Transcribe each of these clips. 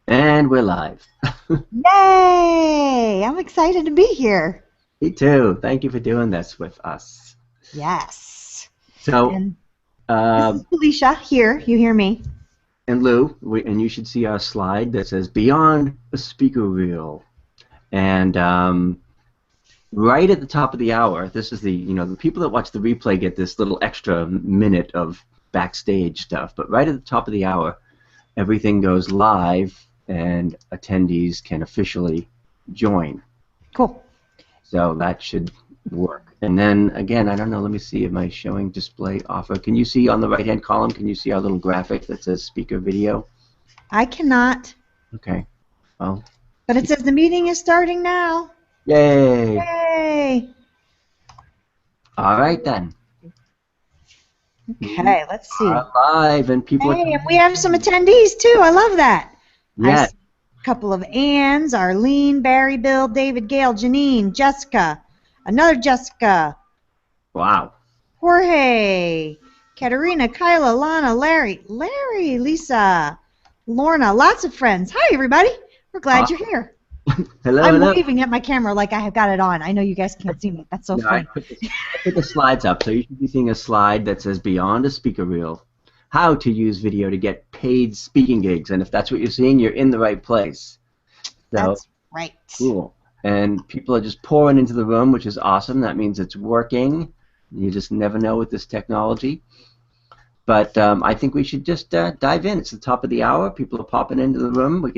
And we're live. Yay! I'm excited to be here. Me too. Thank you for doing this with us. Yes. So, And this uh, is Felicia here. You hear me? and Lou, and you should see our slide that says Beyond a Speaker Reel. And right at the top of the hour, this is the people that watch the replay get this little extra minute of backstage stuff. But right at the top of the hour, everything goes live and attendees can officially join. Cool. So that should work. And then again, I don't know, let me see, am I showing display offer? Can you see on the right hand column, can you see our little graphic that says speaker video? I cannot. Okay. Well. But it says the meeting is starting now. Yay! Yay! All right then. Okay, let's see. Live and people. Hey, and we have some attendees too. I love that. Yeah. A couple of Anns, Arlene, Barry, Bill, David, Gail, Janine, Jessica, another Jessica. Wow. Jorge, Katerina, Kyla, Lana, Larry, Lisa, Lorna, lots of friends. Hi, everybody. We're glad you're here. Hello, I'm hello. waving at my camera like I have got it on. I know you guys can't see me. That's so funny. I put the slides up, so you should be seeing a slide that says Beyond a Speaker Reel. How to use video to get paid speaking gigs. And if that's what you're seeing, you're in the right place. So, that's right. Cool. And people are just pouring into the room, which is awesome. That means it's working. You just never know with this technology. But I think we should just dive in. It's the top of the hour. People are popping into the room.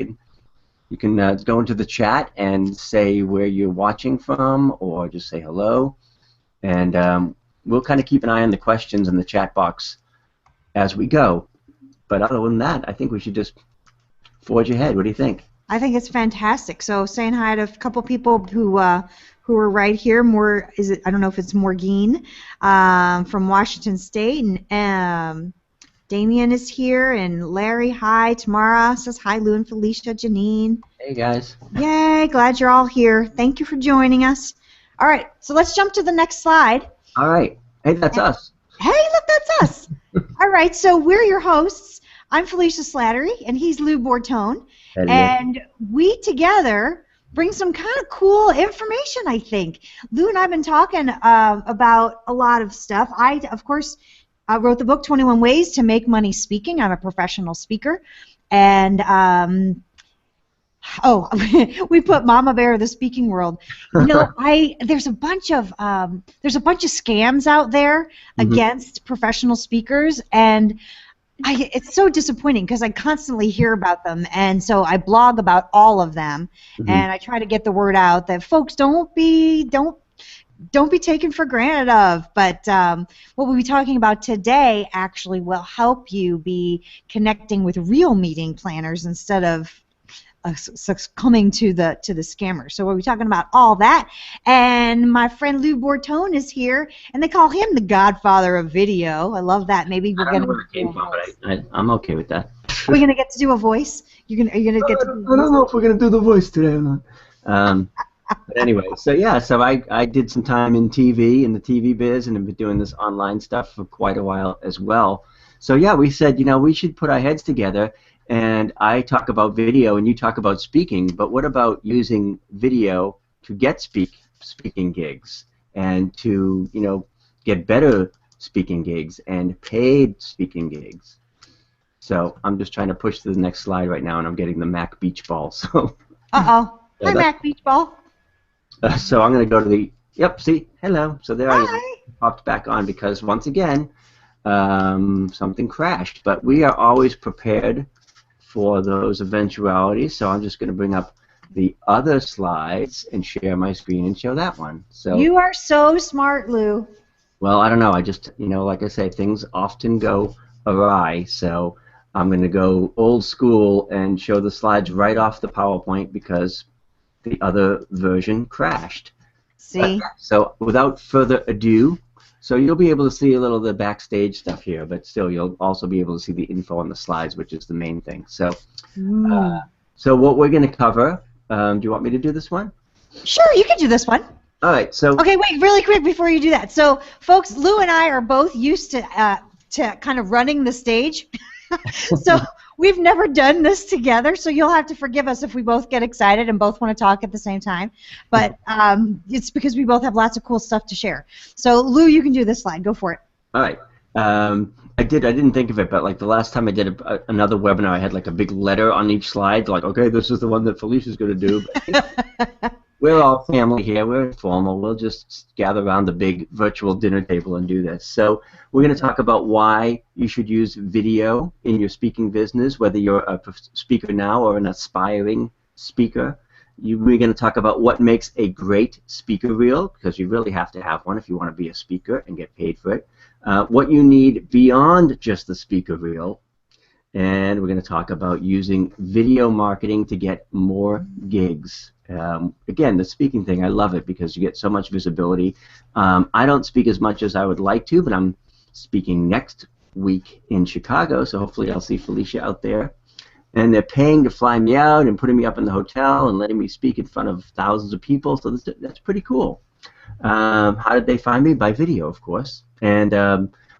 You can go into the chat and say where you're watching from, or just say hello. And we'll kind of keep an eye on the questions in the chat box as we go. But other than that, I think we should just forge ahead. What do you think? I think it's fantastic. So saying hi to a couple people who are right here. I don't know if it's Morgine from Washington State, and Damien is here, and Larry, hi. Tamara says hi. Lou and Felicia, Janine. Hey guys. Yay! Glad you're all here. Thank you for joining us. All right, so let's jump to the next slide. All right. Hey, that's us. Hey, look, that's us. All right, so we're your hosts. I'm Felicia Slattery, and he's Lou Bortone. Hello. And we together bring some kind of cool information, I think. Lou and I have been talking about a lot of stuff. I, of course, wrote the book 21 Ways to Make Money Speaking. I'm a professional speaker. And, we put Mama Bear of the speaking world. You know, there's a bunch of scams out there against professional speakers, and it's so disappointing because I constantly hear about them, and so I blog about all of them, and I try to get the word out that folks don't be taken for granted of. But what we'll be talking about today actually will help you be connecting with real meeting planners instead of succumbing to the scammer. So we'll be talking about all that, and my friend Lou Bortone is here, and they call him the godfather of video. I love that. Maybe we're going to. I'm okay with that. Are we going to get to do a voice? Are you going to get to? I don't know if we're going to do the voice today or not. But anyway, so I did some time in TV, in the TV biz, and have been doing this online stuff for quite a while as well. So yeah, we said, we should put our heads together. And I talk about video and you talk about speaking, but what about using video to get speaking gigs and to, get better speaking gigs and paid speaking gigs? So I'm just trying to push to the next slide right now, and I'm getting the Mac Beach Ball. So Hi, Mac Beach Ball. So I'm going to go to see, hello. So there I am, popped back on because once again, something crashed. But we are always prepared for those eventualities, so I'm just going to bring up the other slides and share my screen and show that one. So you are so smart, Lou. Well, I don't know. I just, like I say, things often go awry, so I'm going to go old school and show the slides right off the PowerPoint because the other version crashed. See? So without further ado, so you'll be able to see a little of the backstage stuff here, but still you'll also be able to see the info on the slides, which is the main thing. So, so what we're going to cover, do you want me to do this one? Sure, you can do this one. All right. So. Okay, wait, really quick before you do that. So, folks, Lou and I are both used to to kind of running the stage. So we've never done this together, so you'll have to forgive us if we both get excited and both want to talk at the same time. But it's because we both have lots of cool stuff to share. So Lou, you can do this slide. Go for it. All right. I didn't think of it, but like the last time I did another webinar, I had like a big letter on each slide, like, okay, this is the one that Felicia's going to do. But we're all family here. We're informal. We'll just gather around the big virtual dinner table and do this. So we're going to talk about why you should use video in your speaking business, whether you're a speaker now or an aspiring speaker. We're going to talk about what makes a great speaker reel, because you really have to have one if you want to be a speaker and get paid for it. What you need beyond just the speaker reel. And we're going to talk about using video marketing to get more gigs. Again, the speaking thing, I love it because you get so much visibility. I don't speak as much as I would like to, but I'm speaking next week in Chicago, so hopefully I'll see Felicia out there. And they're paying to fly me out and putting me up in the hotel and letting me speak in front of thousands of people, so that's pretty cool. How did they find me? By video, of course. And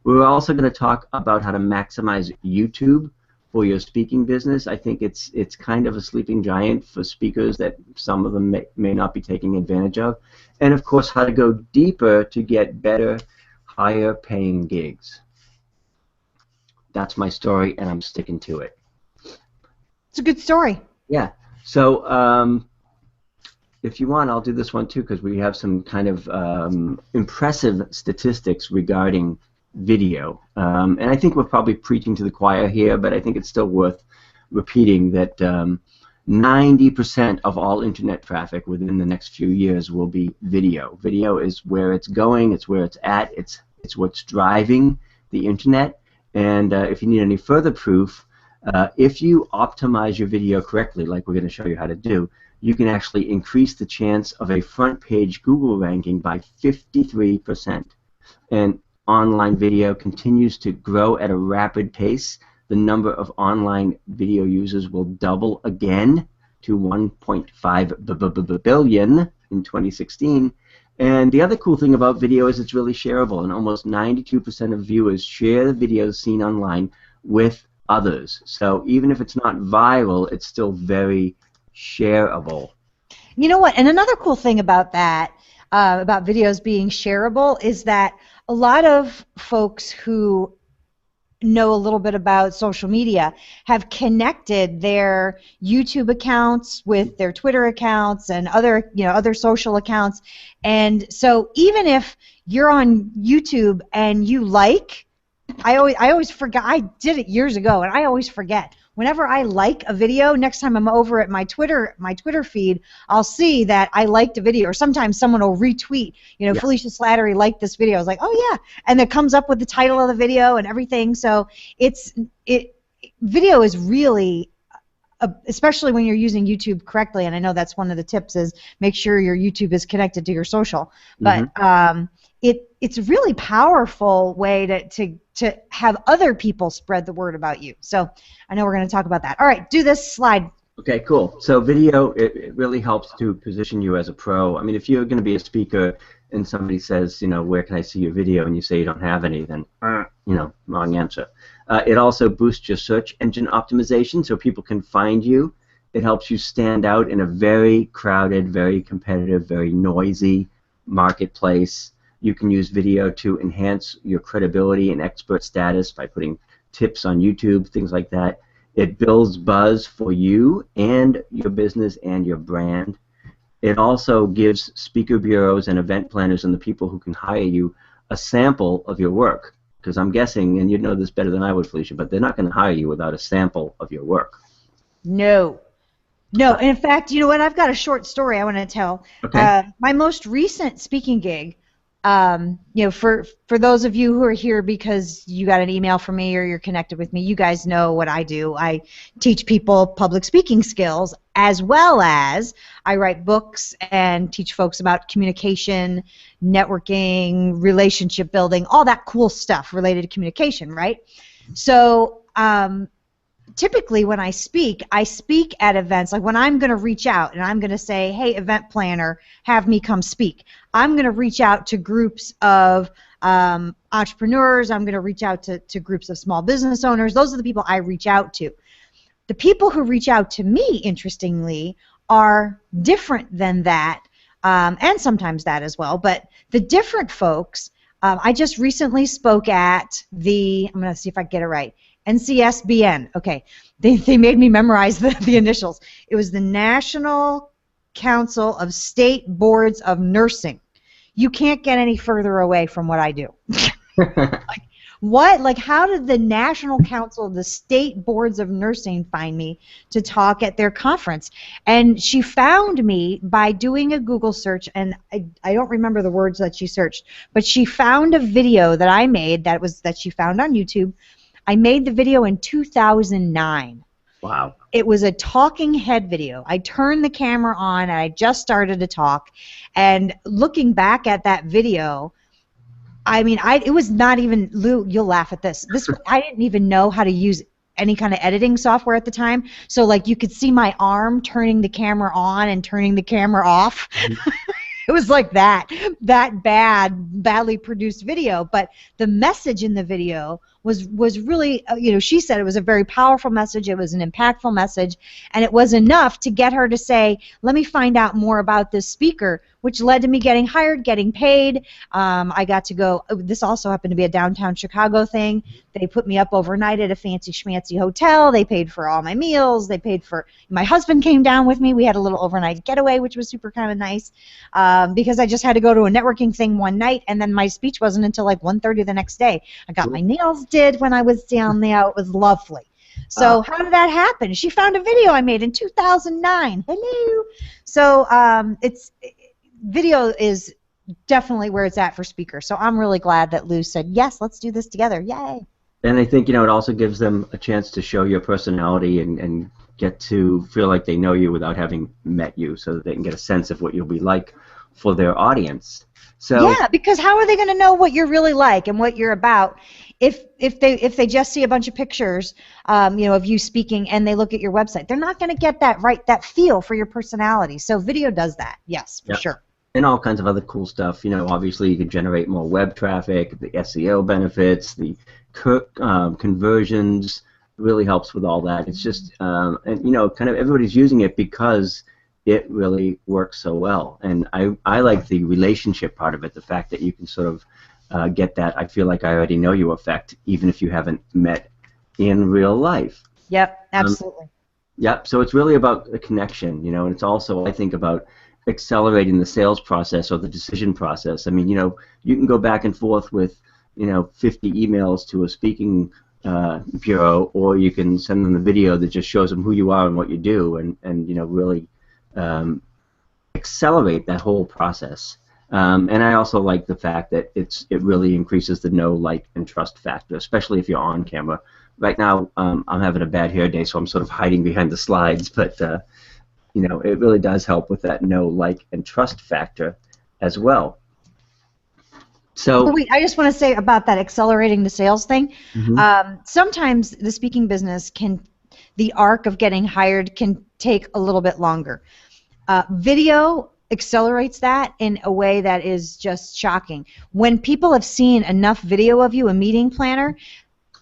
we're also going to talk about how to maximize YouTube for your speaking business. I think it's kind of a sleeping giant for speakers that some of them may not be taking advantage of. And of course, how to go deeper to get better, higher paying gigs. That's my story, and I'm sticking to it. It's a good story. Yeah. So if you want, I'll do this one too, because we have some kind of impressive statistics regarding video. And I think we're probably preaching to the choir here, but I think it's still worth repeating that 90% of all internet traffic within the next few years will be video. Video is where it's going, it's where it's at, it's what's driving the internet. And if you need any further proof, if you optimize your video correctly, like we're going to show you how to do, you can actually increase the chance of a front page Google ranking by 53%. And online video continues to grow at a rapid pace. The number of online video users will double again to 1.5 billion in 2016. And the other cool thing about video is it's really shareable, and almost 92% of viewers share the videos seen online with others. So even if it's not viral, it's still very shareable. You know what? And another cool thing about that, about videos being shareable, is that a lot of folks who know a little bit about social media have connected their YouTube accounts with their Twitter accounts and other social accounts. And so even if you're on YouTube and you I always forget. I did it years ago, and I always forget. Whenever I like a video, next time I'm over at my Twitter feed, I'll see that I liked a video, or sometimes someone will retweet. You know, yeah. Felicia Slattery liked this video. I was like, oh yeah, and it comes up with the title of the video and everything. So video is really, especially when you're using YouTube correctly. And I know that's one of the tips is make sure your YouTube is connected to your social. But it's a really powerful way to have other people spread the word about you. So I know we're going to talk about that. All right, do this slide. Okay, cool. So video, it really helps to position you as a pro. I mean, if you're going to be a speaker and somebody says, you know, where can I see your video, and you say you don't have any, then, you know, wrong answer. It also boosts your search engine optimization so people can find you. It helps you stand out in a very crowded, very competitive, very noisy marketplace. You can use video to enhance your credibility and expert status by putting tips on YouTube, things like that. It builds buzz for you and your business and your brand. It also gives speaker bureaus and event planners and the people who can hire you a sample of your work. Because I'm guessing, and you'd know this better than I would, Felicia, but they're not going to hire you without a sample of your work. No. No, and in fact, you know what? I've got a short story I want to tell. Okay. My most recent speaking gig, you know, for those of you who are here because you got an email from me or you're connected with me, you guys know what I do. I teach people public speaking skills, as well as I write books and teach folks about communication, networking, relationship building, all that cool stuff related to communication, right? So typically when I speak at events, like when I'm going to reach out and I'm going to say, hey, event planner, have me come speak. I'm going to reach out to groups of entrepreneurs. I'm going to reach out to groups of small business owners. Those are the people I reach out to. The people who reach out to me, interestingly, are different than that, and sometimes that as well. But the different folks, I just recently spoke at I'm going to see if I get it right, NCSBN. Okay, they made me memorize the initials. It was the National Council of State Boards of Nursing. You can't get any further away from what I do. What? Like, how did the National Council of the State Boards of Nursing find me to talk at their conference? And she found me by doing a Google search, and I don't remember the words that she searched, but she found a video that I made that she found on YouTube. I made the video in 2009. Wow. It was a talking head video. I turned the camera on, and I just started to talk. And looking back at that video, I mean, it was not even, Lou, you'll laugh at this. I didn't even know how to use any kind of editing software at the time. So, like, you could see my arm turning the camera on and turning the camera off. It was like that badly produced video. But the message in the video was really, she said it was a very powerful message. It was an impactful message. And it was enough to get her to say, let me find out more about this speaker, which led to me getting hired, getting paid. I got to go. This also happened to be a downtown Chicago thing. They put me up overnight at a fancy schmancy hotel. They paid for all my meals. They paid for, my husband came down with me. We had a little overnight getaway, which was super kind of nice, because I just had to go to a networking thing one night, and then my speech wasn't until like 1:30 the next day. I got my nails did when I was down there. It was lovely. So how did that happen? She found a video I made in 2009. Hello. So video is definitely where it's at for speakers. So I'm really glad that Lou said, yes, let's do this together. Yay. And I think, it also gives them a chance to show your personality and get to feel like they know you without having met you, so that they can get a sense of what you'll be like for their audience. So yeah, because how are they going to know what you're really like and what you're about if they just see a bunch of pictures, of you speaking, and they look at your website? They're not going to get that feel for your personality. So video does that. Yes, for sure. And all kinds of other cool stuff. Obviously you can generate more web traffic, the SEO benefits, the conversions really helps with all that. It's just, and kind of everybody's using it because it really works so well. And I like the relationship part of it, the fact that you can sort of get that I feel like I already know you effect, even if you haven't met in real life. Yep, absolutely. Yep, so it's really about a connection, and it's also, I think, about accelerating the sales process or the decision process. I mean, you can go back and forth with, 50 emails to a speaking bureau, or you can send them the video that just shows them who you are and what you do, and really accelerate that whole process. And I also like the fact that it really increases the know, like, and trust factor, especially if you're on camera. Right now, I'm having a bad hair day, so I'm sort of hiding behind the slides, but it really does help with that know, like, and trust factor as well. So wait, I just want to say about that accelerating the sales thing. Mm-hmm. Sometimes the speaking business the arc of getting hired can take a little bit longer. Video accelerates that in a way that is just shocking. When people have seen enough video of you, a meeting planner,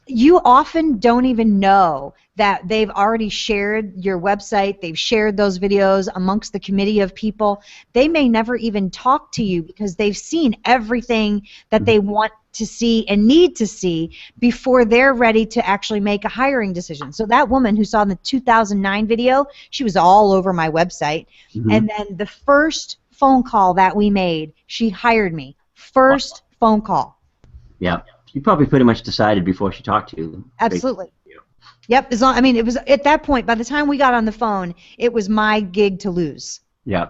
you often don't even know that they've already shared your website, they've shared those videos amongst the committee of people. They may never even talk to you because they've seen everything that they want to see and need to see before they're ready to actually make a hiring decision. So that woman who saw the 2009 video, she was all over my website. Mm-hmm. And then the first phone call that we made, she hired me. First phone call. Yeah. You probably pretty much decided before she talked to you. Absolutely. Yep. It was at that point, by the time we got on the phone, it was my gig to lose. Yeah.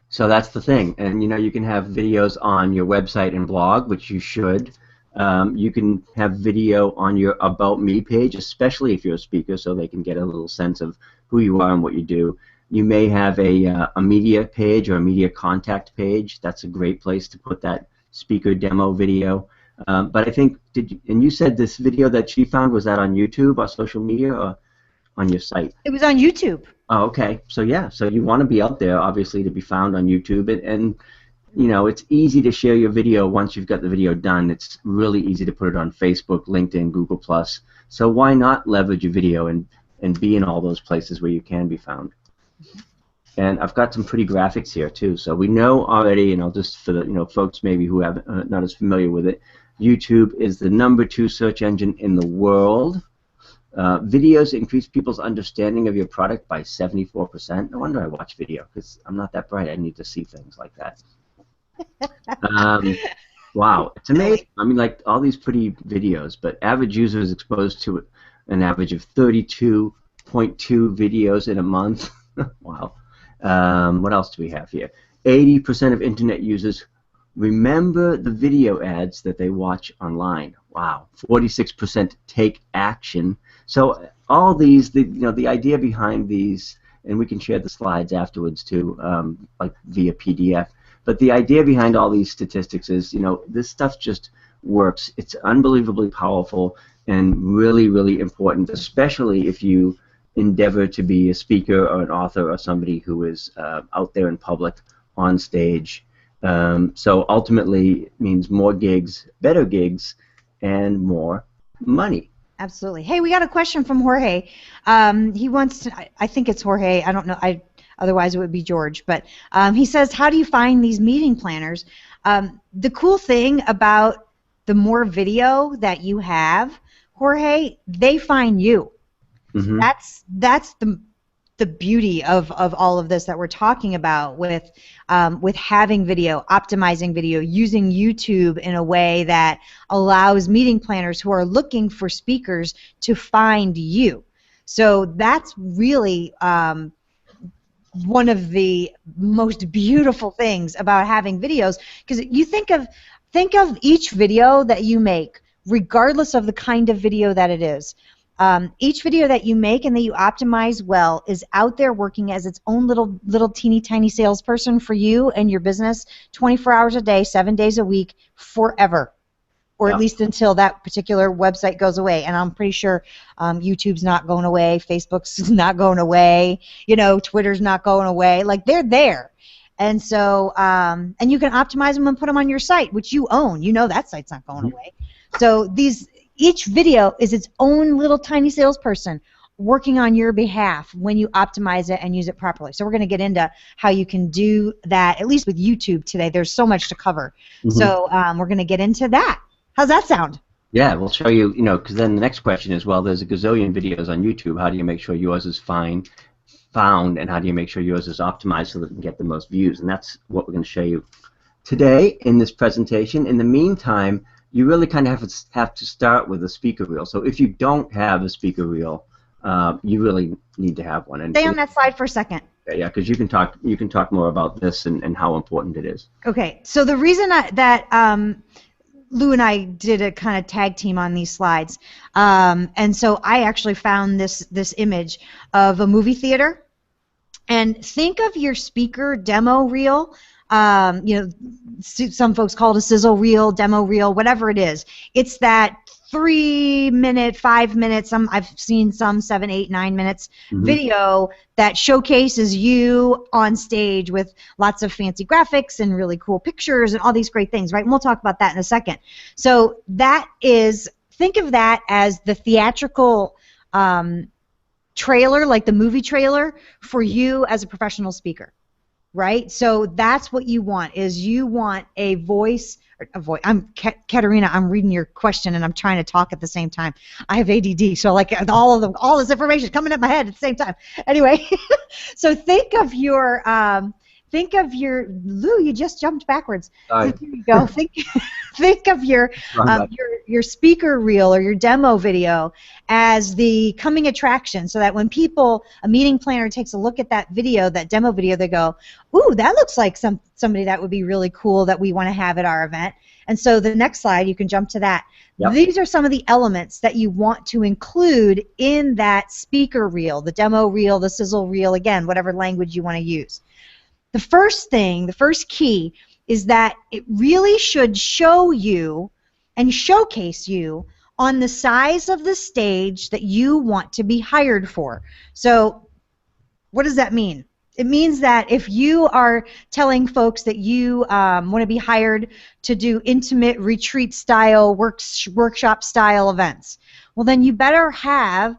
So that's the thing. And, you can have videos on your website and blog, which you should. You can have video on your About Me page, especially if you're a speaker, so they can get a little sense of who you are and what you do. You may have a media page or a media contact page. That's a great place to put that speaker demo video. But I think, and you said this video that she found, was that on YouTube or social media or on your site? It was on YouTube. Oh, okay. So yeah, so you want to be out there, obviously, to be found on YouTube, and it's easy to share your video once you've got the video done. It's really easy to put it on Facebook, LinkedIn, Google Plus. So why not leverage your video and be in all those places where you can be found? And I've got some pretty graphics here too. So we know already, and I'll just for the folks maybe who have not as familiar with it, YouTube is the #2 search engine in the world. Videos increase people's understanding of your product by 74%. No wonder I watch video, because I'm not that bright. I need to see things like that. Wow, it's amazing. I mean, like all these pretty videos, but average user is exposed to an average of 32.2 videos in a month. Wow. What else do we have here? 80% of internet users remember the video ads that they watch online. Wow. 46% take action. So all these, the idea behind these, and we can share the slides afterwards too, like via PDF. But the idea behind all these statistics is, this stuff just works. It's unbelievably powerful and really, really important, especially if you endeavor to be a speaker or an author or somebody who is out there in public, on stage. So ultimately, it means more gigs, better gigs, and more money. Absolutely. Hey, we got a question from Jorge. He wants to, I think it's Jorge, I don't know, otherwise it would be George, but he says, how do you find these meeting planners? The cool thing about the more video that you have, Jorge, they find you. Mm-hmm. That's the beauty of all of this that we're talking about with having video, optimizing video, using YouTube in a way that allows meeting planners who are looking for speakers to find you. So that's really one of the most beautiful things about having videos, because you think of each video that you make, regardless of the kind of video that it is. Each video that you make and that you optimize well is out there working as its own little teeny tiny salesperson for you and your business 24 hours a day, 7 days a week, forever. Or at least until that particular website goes away. And I'm pretty sure YouTube's not going away, Facebook's not going away, Twitter's not going away. Like, they're there. And so, and you can optimize them and put them on your site, which you own. That site's not going away. So each video is its own little tiny salesperson working on your behalf when you optimize it and use it properly. So we're going to get into how you can do that, at least with YouTube today. There's so much to cover. Mm-hmm. So we're going to get into that. How's that sound? Yeah, we'll show you, because then the next question is, well, there's a gazillion videos on YouTube. How do you make sure yours is found, and how do you make sure yours is optimized so that it can get the most views? And that's what we're going to show you today in this presentation. In the meantime, you really kind of have to start with a speaker reel. So if you don't have a speaker reel, you really need to have one. And stay on that slide for a second. Yeah, because you can talk more about this and how important it is. Okay, so the reason that Lou and I did a kind of tag team on these slides, and so I actually found this image of a movie theater, and think of your speaker demo reel. Some folks call it a sizzle reel, demo reel, whatever it is. It's that 3 minute, 5 minutes, I've seen some 7, 8, 9 minutes video that showcases you on stage with lots of fancy graphics and really cool pictures and all these great things, right? And we'll talk about that in a second. So think of that as the theatrical trailer, like the movie trailer for you as a professional speaker. Right? So that's what you want, is you want a voice. Katerina, I'm reading your question and I'm trying to talk at the same time. I have ADD, so like all this information coming at my head at the same time. Anyway, so think of your Lou, you just jumped backwards. Sorry. Here you go. Think of your speaker reel or your demo video as the coming attraction, so that when a meeting planner takes a look at that video, that demo video, they go, ooh, that looks like somebody that would be really cool that we want to have at our event. And so the next slide, you can jump to that. Yep. These are some of the elements that you want to include in that speaker reel, the demo reel, the sizzle reel, again, whatever language you want to use. The first key is that it really should show you and showcase you on the size of the stage that you want to be hired for. So what does that mean? It means that if you are telling folks that you want to be hired to do intimate retreat style, workshop style events, well then you better have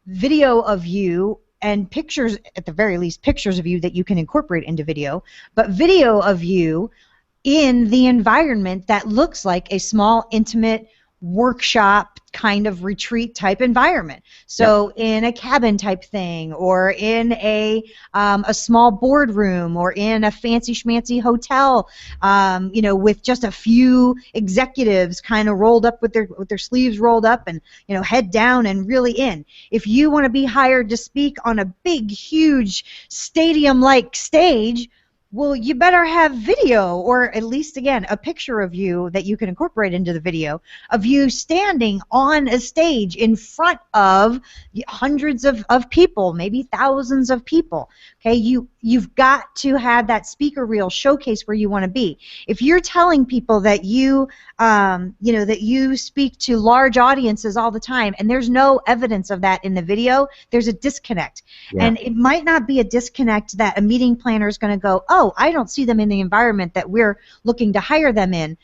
video of you and pictures, at the very least pictures of you that you can incorporate into video, but video of you in the environment that looks like a small intimate workshop kind of retreat type environment. So in a cabin type thing, or in a small boardroom, or in a fancy schmancy hotel, you know, with just a few executives kind of rolled up with their sleeves rolled up and, you know, head down and really in. If you want to be hired to speak on a big, huge stadium-like stage, well, you better have video, or at least, again, a picture of you that you can incorporate into the video, of you standing on a stage in front of hundreds of people, maybe thousands of people. Okay, you've got to have that speaker reel showcase where you want to be. If you're telling people that you know, that you speak to large audiences all the time, and there's no evidence of that in the video, there's a disconnect. Yeah. And it might not be a disconnect that a meeting planner is going to go, oh, I don't see them in the environment that we're looking to hire them in.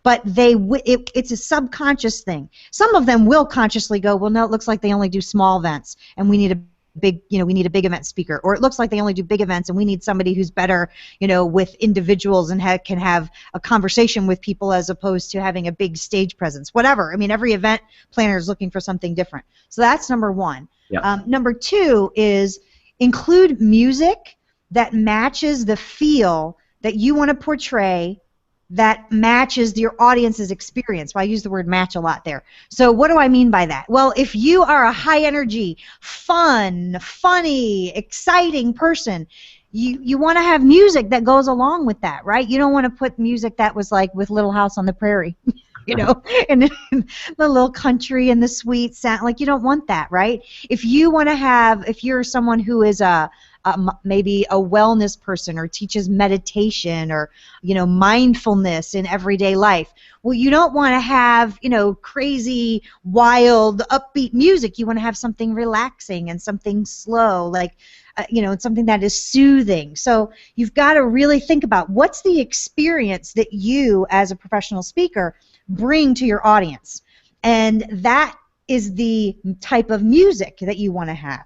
But it's a subconscious thing. Some of them will consciously go, well, no, it looks like they only do small events, and we need a big, you know, we need a big event speaker. Or it looks like they only do big events, and we need somebody who's better, you know, with individuals and can have a conversation with people as opposed to having a big stage presence. Whatever. I mean, every event planner is looking for something different. So that's number one. Yeah. Number two is include music that matches the feel that you want to portray, that matches your audience's experience. Well, I use the word match a lot there. So what do I mean by that? Well, if you are a high energy, fun, funny, exciting person, you want to have music that goes along with that, right? You don't want to put music that was like with Little House on the Prairie, you know, and the little country and the sweet sound. Like, you don't want that, right? If you want to have, if you're someone who is maybe a wellness person, or teaches meditation, or, you know, mindfulness in everyday life, well, you don't want to have, you know, crazy, wild, upbeat music. You want to have something relaxing and something slow, like, you know, something that is soothing. So you've got to really think about what's the experience that you, as a professional speaker, bring to your audience, and that is the type of music that you want to have.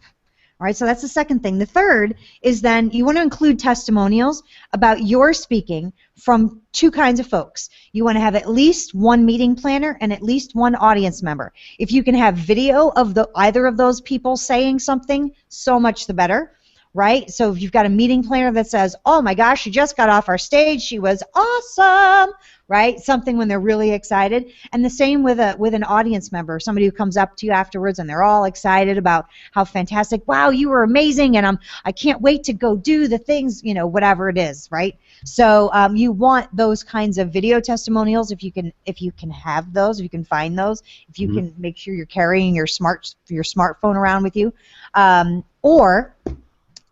All right, so that's the second thing. The third is then you want to include testimonials about your speaking from two kinds of folks. You want to have at least one meeting planner and at least one audience member. If you can have video of either of those people saying something, so much the better, right? So if you've got a meeting planner that says, oh my gosh, she just got off our stage, she was awesome, right? Something when they're really excited. And the same with an audience member, somebody who comes up to you afterwards and they're all excited about how fantastic, wow, you were amazing, and I can't wait to go do the things, you know, whatever it is, right? So you want those kinds of video testimonials if you can have those, if you can find those, if you can make sure you're carrying your smartphone around with you, or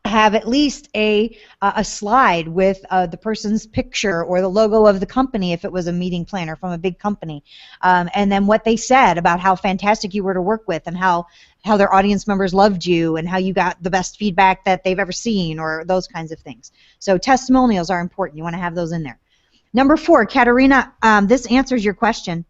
have at least a slide with the person's picture or the logo of the company if it was a meeting planner from a big company, and then what they said about how fantastic you were to work with, and how their audience members loved you, and how you got the best feedback that they've ever seen, or those kinds of things. So testimonials are important. You want to have those in there. Number 4, Katerina, this answers your question.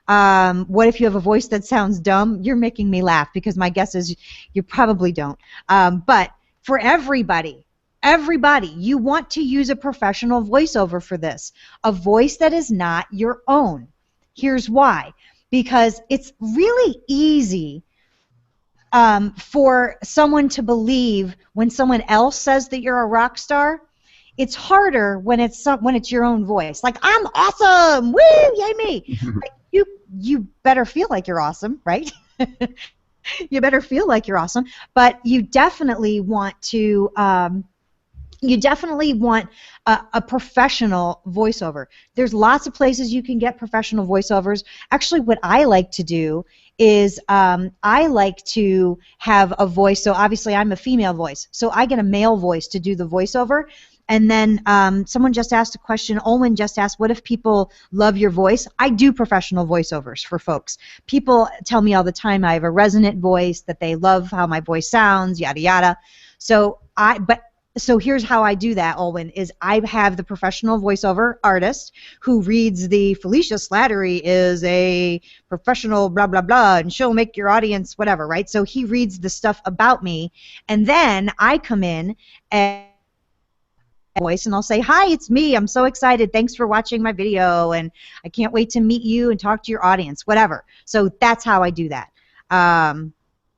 What if you have a voice that sounds dumb? You're making me laugh, because my guess is you probably don't. But for everybody, you want to use a professional voiceover for this. A voice that is not your own. Here's why. Because it's really easy for someone to believe when someone else says that you're a rock star. It's harder when it's your own voice. Like, I'm awesome! Woo! Yay me! Like, you better feel like you're awesome, right? You better feel like you're awesome, but you definitely want to. You definitely want a professional voiceover. There's lots of places you can get professional voiceovers. Actually, what I like to do is I like to have a voice. So obviously, I'm a female voice, so I get a male voice to do the voiceover. And then someone just asked a question. Olwen just asked, what if people love your voice? I do professional voiceovers for folks. People tell me all the time I have a resonant voice, that they love how my voice sounds, yada, yada. So but So here's how I do that, Olwen, is I have the professional voiceover artist who reads the Felicia Slattery is a professional blah, blah, blah, and she'll make your audience whatever, right? So he reads the stuff about me, and then I come in and voice and I'll say, hi, it's me. I'm so excited. Thanks for watching my video, and I can't wait to meet you and talk to your audience, whatever. So that's how I do that.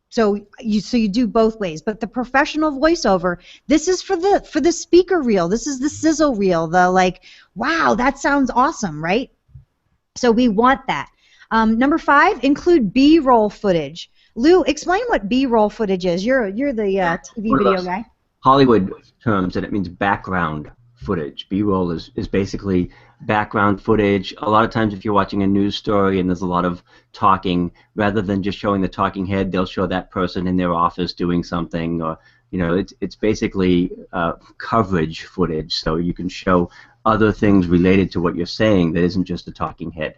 So you do both ways, but the professional voiceover, this is for the speaker reel. This is the sizzle reel. The like, wow, that sounds awesome, right? So we want that. Number 5, include B-roll footage. Lou, explain what B-roll footage is. You're the TV video guy. Hollywood terms, and it means background footage. B-roll is basically background footage. A lot of times if you're watching a news story and there's a lot of talking, rather than just showing the talking head, they'll show that person in their office doing something, or it's basically coverage footage, so you can show other things related to what you're saying that isn't just a talking head.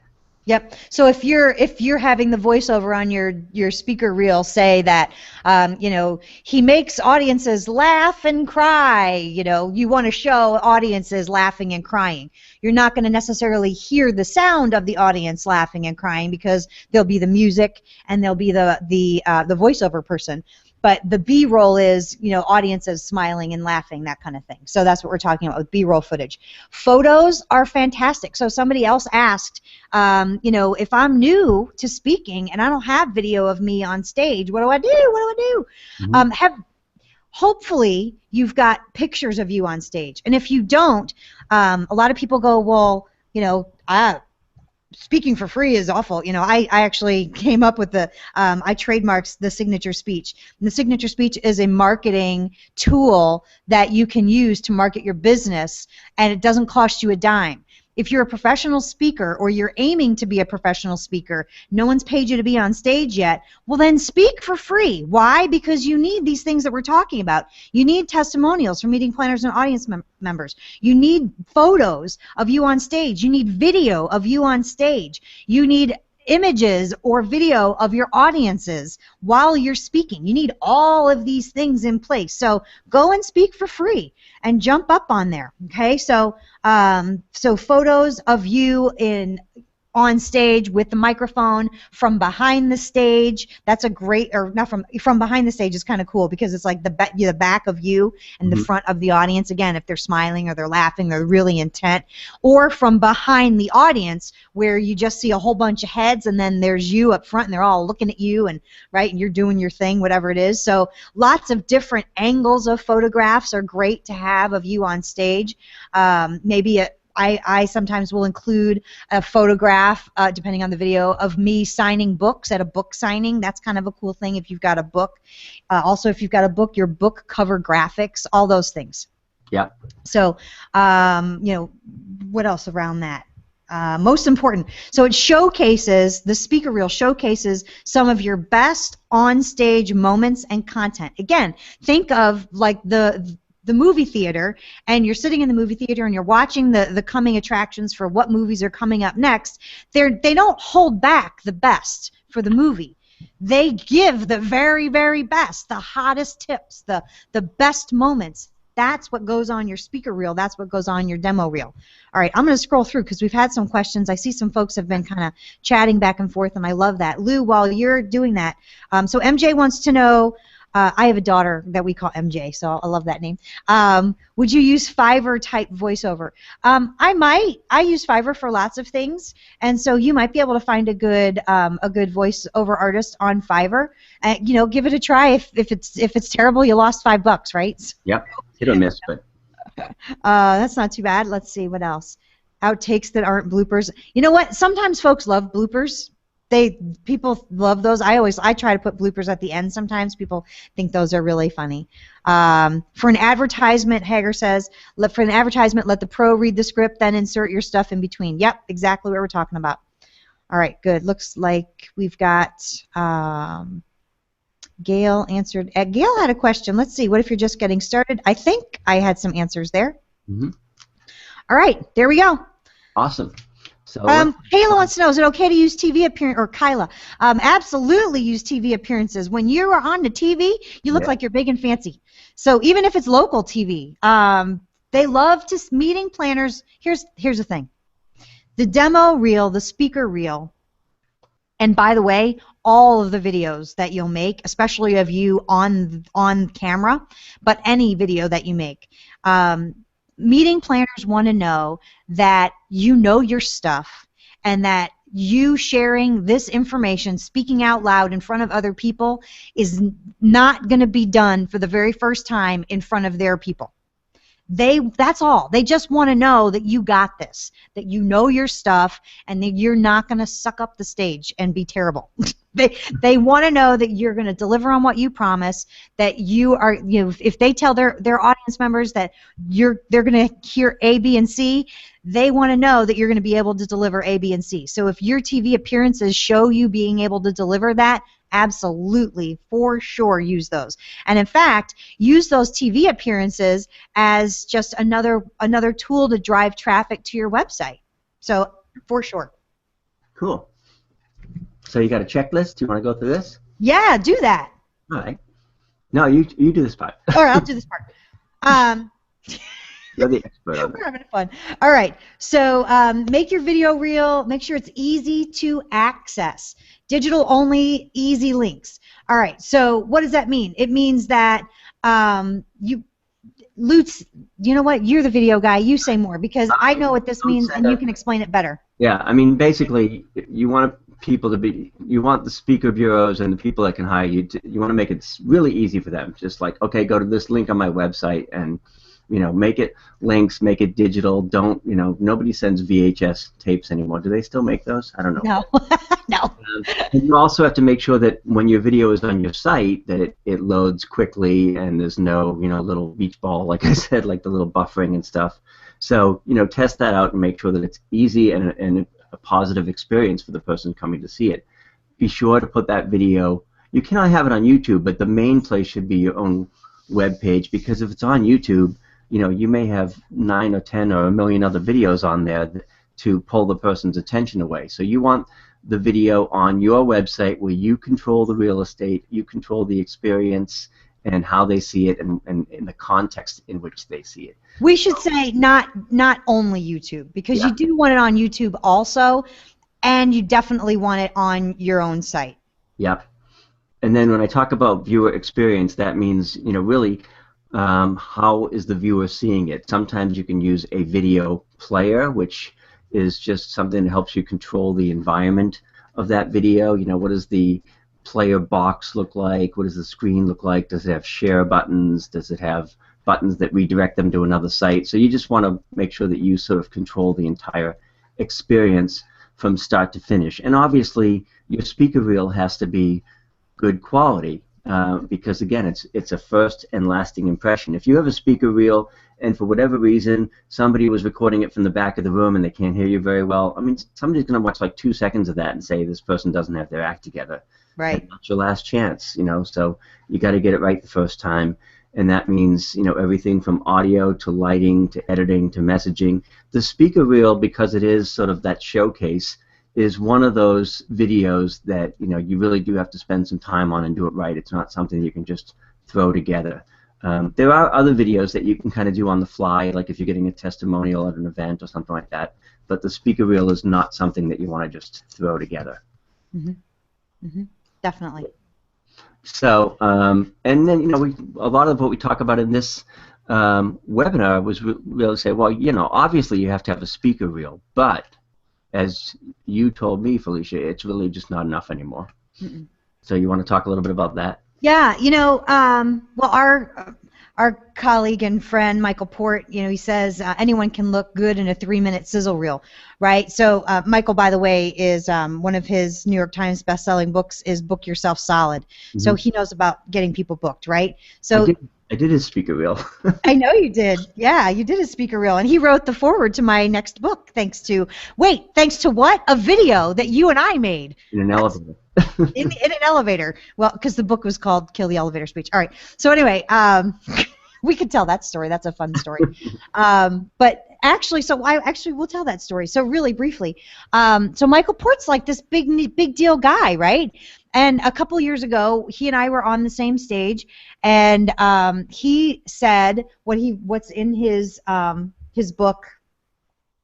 Yep. So if you're having the voiceover on your speaker reel say that he makes audiences laugh and cry, you want to show audiences laughing and crying. You're not going to necessarily hear the sound of the audience laughing and crying because there'll be the music and there'll be the voiceover person. But the B-roll is, audiences smiling and laughing, that kind of thing. So that's what we're talking about with B-roll footage. Photos are fantastic. So somebody else asked, if I'm new to speaking and I don't have video of me on stage, what do I do? What do I do? Mm-hmm. Hopefully you've got pictures of you on stage. And if you don't, a lot of people go, well, speaking for free is awful. I actually came up with I trademarked the signature speech. And the signature speech is a marketing tool that you can use to market your business, and it doesn't cost you a dime. If you're a professional speaker or you're aiming to be a professional speaker, no one's paid you to be on stage yet, well then speak for free. Why? Because you need these things that we're talking about. You need testimonials from meeting planners and audience members. You need photos of you on stage. You need video of you on stage. You need images or video of your audiences while you're speaking. You need all of these things in place. So go and speak for free and jump up on there. Okay, so photos of you on stage with the microphone from behind the stage. That's a great, or not from behind the stage is kind of cool because it's like the back of you and the front of the audience. Again, if they're smiling or they're laughing, they're really intent. Or from behind the audience where you just see a whole bunch of heads and then there's you up front and they're all looking at you and you're doing your thing, whatever it is. So lots of different angles of photographs are great to have of you on stage. I sometimes will include a photograph, depending on the video, of me signing books at a book signing. That's kind of a cool thing if you've got a book. Also, if you've got a book, your book cover graphics, all those things. Yeah. So, what else around that? Most important. So it showcases, the speaker reel showcases some of your best on-stage moments and content. Again, think of like the movie theater, and you're sitting in the movie theater and you're watching the coming attractions for what movies are coming up next. They don't hold back the best for the movie. They give the very, very best, the hottest tips, the best moments. That's what goes on your speaker reel. That's what goes on your demo reel. All right, I'm going to scroll through because we've had some questions. I see some folks have been kind of chatting back and forth, and I love that. Lou, while you're doing that, so MJ wants to know, I have a daughter that we call MJ, so I love that name. Would you use Fiverr type voiceover? I might. I use Fiverr for lots of things, and so you might be able to find a good voiceover artist on Fiverr. Give it a try. If it's terrible, you lost $5, right? Yep, hit or miss, but. That's not too bad. Let's see what else. Outtakes that aren't bloopers. You know what? Sometimes folks love bloopers. People love those. I try to put bloopers at the end sometimes. People think those are really funny. For an advertisement, Hager says, for an advertisement, let the pro read the script, then insert your stuff in between. Yep, exactly what we're talking about. All right, good. Looks like we've got Gail answered. Gail had a question. Let's see. What if you're just getting started? I think I had some answers there. Mm-hmm. All right, there we go. Awesome. So Kayla wants to know, is it okay to use TV appearance, or Kyla? Absolutely use TV appearances. When you are on the TV, you look like you're big and fancy. So even if it's local TV, they love to, meeting planners, here's the thing. The demo reel, the speaker reel, and by the way, all of the videos that you'll make, especially of you on camera, but any video that you make, meeting planners want to know that you know your stuff and that you sharing this information, speaking out loud in front of other people, is not going to be done for the very first time in front of their people. That's all. They just want to know that you got this, that you know your stuff, and that you're not going to suck up the stage and be terrible. They want to know that you're going to deliver on what you promise, that you are, if they tell their audience members that they're going to hear A, B, and C, they want to know that you're going to be able to deliver A, B, and C. So if your TV appearances show you being able to deliver that, absolutely, for sure, use those. And in fact, use those TV appearances as just another tool to drive traffic to your website. So for sure. Cool. So you got a checklist? Do you want to go through this? Yeah, do that. All right. No, you do this part. All right, I'll do this part. You're the expert on We're that. having fun. All right, so make your video reel. Make sure it's easy to access. Digital only, easy links. All right, so what does that mean? It means that Lutz, you know what? You're the video guy. You say more, because I know what this means, and you can explain it better. Yeah, I mean, basically, you want you want the speaker bureaus and the people that can hire you, you want to make it really easy for them. Just like, okay, go to this link on my website and, make it links, make it digital. Don't, nobody sends VHS tapes anymore. Do they still make those? I don't know. No. No. And you also have to make sure that when your video is on your site, that it loads quickly and there's no, little beach ball, like I said, like the little buffering and stuff. So, test that out and make sure that it's easy and a positive experience for the person coming to see it. Be sure to put that video. You cannot have it on YouTube, but the main place should be your own web page, because if it's on YouTube, you may have 9 or 10 or a million other videos on there to pull the person's attention away. So you want the video on your website where you control the real estate, you control the experience and how they see it, and in the context in which they see it. We should say not only YouTube, because you do want it on YouTube also, and you definitely want it on your own site. Yep. And then when I talk about viewer experience, that means, really, how is the viewer seeing it? Sometimes you can use a video player, which is just something that helps you control the environment of that video. What does the player box look like? What does the screen look like? Does it have share buttons? Does it have buttons that redirect them to another site? So you just want to make sure that you sort of control the entire experience from start to finish. And obviously, your speaker reel has to be good quality, because again, it's a first and lasting impression. If you have a speaker reel and for whatever reason somebody was recording it from the back of the room and they can't hear you very well, I mean, somebody's going to watch like 2 seconds of that and say this person doesn't have their act together. Right. And that's your last chance, so you got to get it right the first time. And that means, everything from audio to lighting to editing to messaging. The speaker reel, because it is sort of that showcase, is one of those videos that, you really do have to spend some time on and do it right. It's not something you can just throw together. There are other videos that you can kind of do on the fly, like if you're getting a testimonial at an event or something like that. But the speaker reel is not something that you want to just throw together. Mm-hmm. Mm-hmm. Definitely. So, and then, a lot of what we talk about in this webinar was really say, well, obviously you have to have a speaker reel, but as you told me, Felicia, it's really just not enough anymore. Mm-mm. So you want to talk a little bit about that? Yeah, well, our colleague and friend Michael Port, he says anyone can look good in a 3-minute sizzle reel, right? So Michael, by the way, is one of his New York Times best-selling books is Book Yourself Solid. Mm-hmm. So he knows about getting people booked, right? So I did his speaker reel. I know you did. Yeah, you did a speaker reel, and he wrote the foreword to my next book. Thanks to what? A video that you and I made in an elevator. in an elevator. Well, because the book was called Kill the Elevator Speech. All right. So anyway, we could tell that story. That's a fun story. But actually, we'll tell that story. So really briefly, so Michael Port's like this big deal guy, right? And a couple years ago, he and I were on the same stage, and he said what's in his book.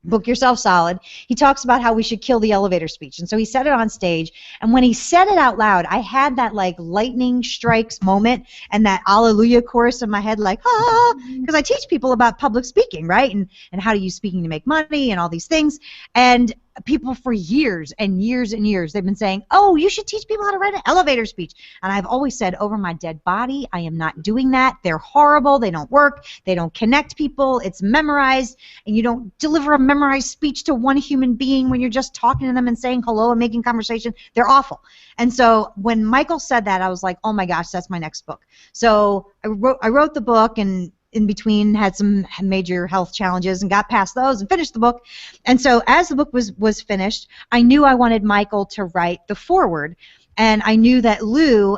Book Yourself Solid. He talks about how we should kill the elevator speech. And so he said it on stage. And when he said it out loud, I had that like lightning strikes moment and that Alleluia chorus in my head, like, ah, because I teach people about public speaking, right? And how to use speaking to make money and all these things. And people for years and years and years, they've been saying, oh, you should teach people how to write an elevator speech. And I've always said, over my dead body, I am not doing that. They're horrible. They don't work. They don't connect people. It's memorized. And you don't deliver a memorized speech to one human being when you're just talking to them and saying hello and making conversation. They're awful. And so when Michael said that, I was like, oh my gosh, that's my next book. So I wrote the book, and in between had some major health challenges and got past those and finished the book. And so as the book was finished, I knew I wanted Michael to write the foreword. And I knew that Lou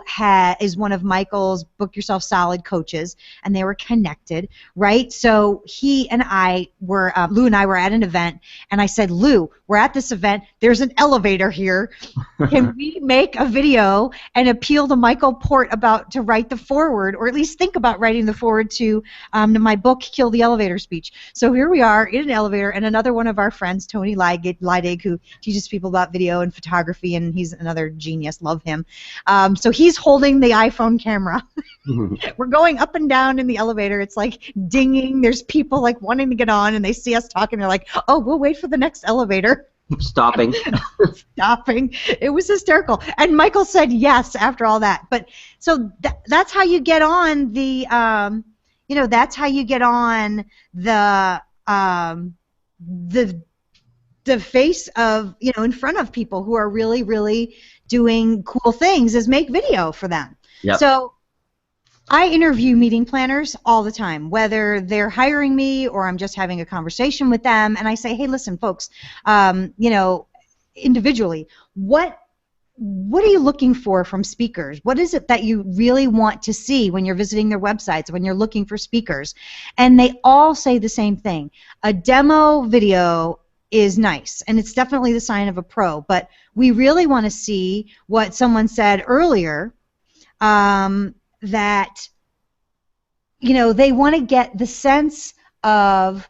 is one of Michael's Book Yourself Solid coaches, and they were connected, right? So Lou and I were at an event, and I said, Lou, we're at this event. There's an elevator here. Can we make a video and appeal to Michael Port to write the foreword, or at least think about writing the foreword to my book, Kill the Elevator Speech? So here we are in an elevator, and another one of our friends, Tony Leidig, who teaches people about video and photography, and he's another genius. Love him. So he's holding the iPhone camera. We're going up and down in the elevator. It's like dinging. There's people like wanting to get on, and they see us talking. They're like, oh, we'll wait for the next elevator. Stopping. Stopping. It was hysterical. And Michael said yes after all that. But so that's how you get on the, that's how you get on the face of, in front of people who are really, really doing cool things, is make video for them. Yep. So I interview meeting planners all the time, whether they're hiring me or I'm just having a conversation with them, and I say, hey, listen, folks, individually, what are you looking for from speakers? What is it that you really want to see when you're visiting their websites, when you're looking for speakers? And they all say the same thing. A demo video is nice, and it's definitely the sign of a pro, but we really want to see what someone said earlier, that they want to get the sense of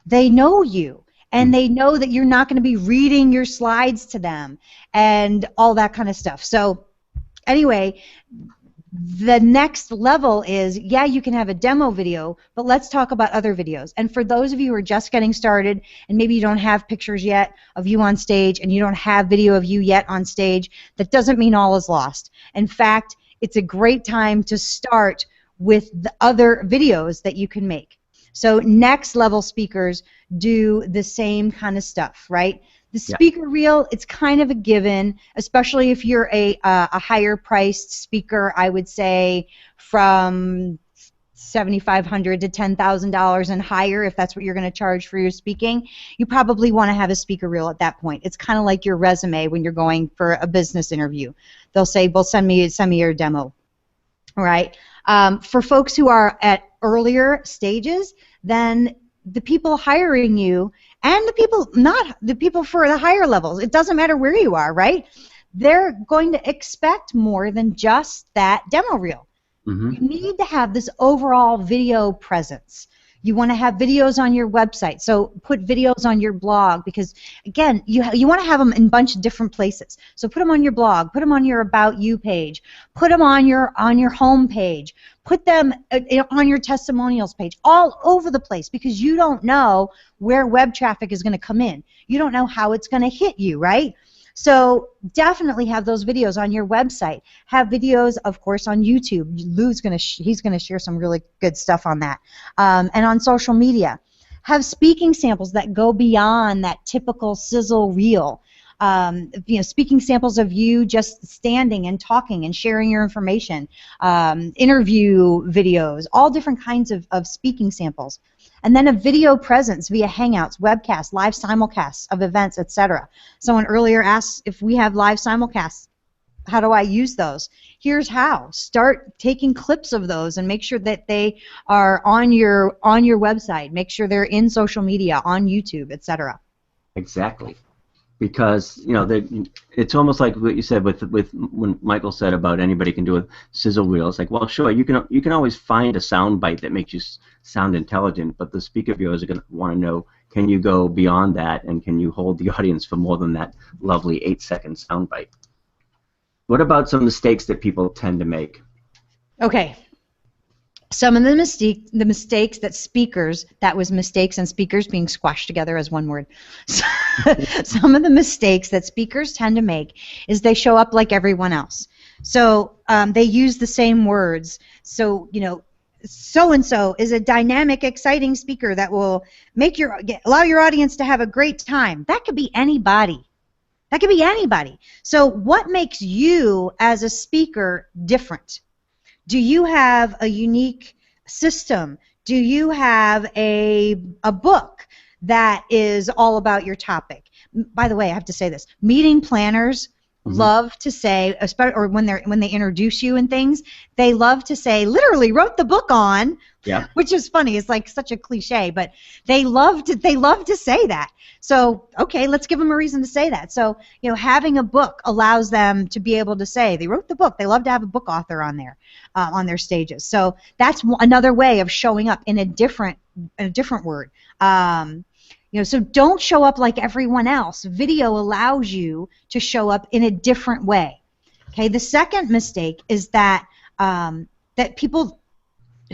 they know you, and they know that you're not going to be reading your slides to them and all that kind of stuff. So anyway, the next level is, yeah, you can have a demo video, but let's talk about other videos. And for those of you who are just getting started and maybe you don't have pictures yet of you on stage and you don't have video of you yet on stage, that doesn't mean all is lost. In fact, it's a great time to start with the other videos that you can make. So next level speakers do the same kind of stuff, right? The speaker reel, it's kind of a given, especially if you're a higher priced speaker. I would say from $7,500 to $10,000 and higher, if that's what you're going to charge for your speaking. You probably want to have a speaker reel at that point. It's kind of like your resume when you're going for a business interview. They'll say, well, send me your demo, right? For folks who are at earlier stages, then the people hiring you and the people for the higher levels, it doesn't matter where you are, right? They're going to expect more than just that demo reel. Mm-hmm. You need to have this overall video presence. You want to have videos on your website, so put videos on your blog, because again, you want to have them in a bunch of different places. So put them on your blog, put them on your About You page, put them on your home page, put them on your testimonials page, all over the place, because you don't know where web traffic is going to come in. You don't know how it's going to hit you, right? So definitely have those videos on your website. Have videos, of course, on YouTube. Lou's he's gonna share some really good stuff on that, and on social media. Have speaking samples that go beyond that typical sizzle reel. Speaking samples of you just standing and talking and sharing your information. Interview videos, all different kinds of speaking samples. And then a video presence via Hangouts, webcasts, live simulcasts of events, etc. Someone earlier asked if we have live simulcasts. how do I use those? Here's how. Start taking clips of those and make sure that they are on your website. Make sure they're in social media, on YouTube, etc. Exactly. Because it's almost like what you said with when Michael said about anybody can do a sizzle reel. It's like, well, sure, you can always find a sound bite that makes you sound intelligent, but the speaker viewers are going to want to know, can you go beyond that, and can you hold the audience for more than that lovely 8-second sound bite? What about some mistakes that people tend to make? Okay. Some of the mistakes that speakers, that was mistakes and speakers being squashed together as one word. Some of the mistakes that speakers tend to make is they show up like everyone else. So they use the same words. So, so-and-so is a dynamic, exciting speaker that will allow your audience to have a great time. That could be anybody. That could be anybody. So what makes you as a speaker different? Do you have a unique system? Do you have a book that is all about your topic? By the way, I have to say this. Meeting planners love to say, or when they introduce you and things, they love to say, literally wrote the book on, which is funny. It's like such a cliche, but they love to say that. So, okay, let's give them a reason to say that. So, having a book allows them to be able to say they wrote the book. They love to have a book author on their stages. So that's another way of showing up in a different word. So don't show up like everyone else. Video allows you to show up in a different way. Okay. The second mistake is that that people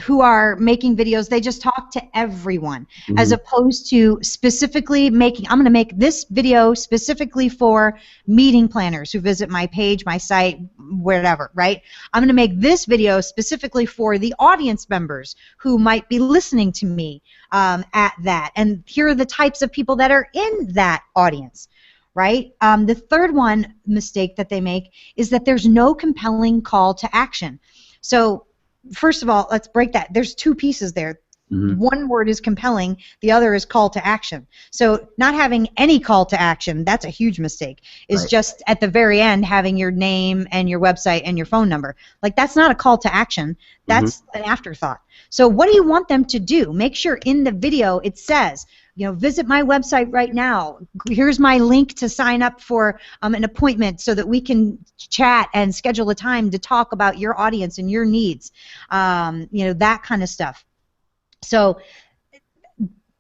who are making videos, they just talk to everyone, as opposed to specifically I'm going to make this video specifically for meeting planners who visit my page, my site, whatever, right? I'm going to make this video specifically for the audience members who might be listening to me at that. And here are the types of people that are in that audience, right? The third mistake that they make is that there's no compelling call to action. So first of all, let's break that. There's two pieces there. One word is compelling, the other is call to action. So not having any call to action, that's a huge mistake, is just at the very end having your name and your website and your phone number. Like, that's not a call to action. That's an afterthought. So what do you want them to do? Make sure in the video it says, visit my website right now. Here's my link to sign up for an appointment so that we can chat and schedule a time to talk about your audience and your needs. That kind of stuff. So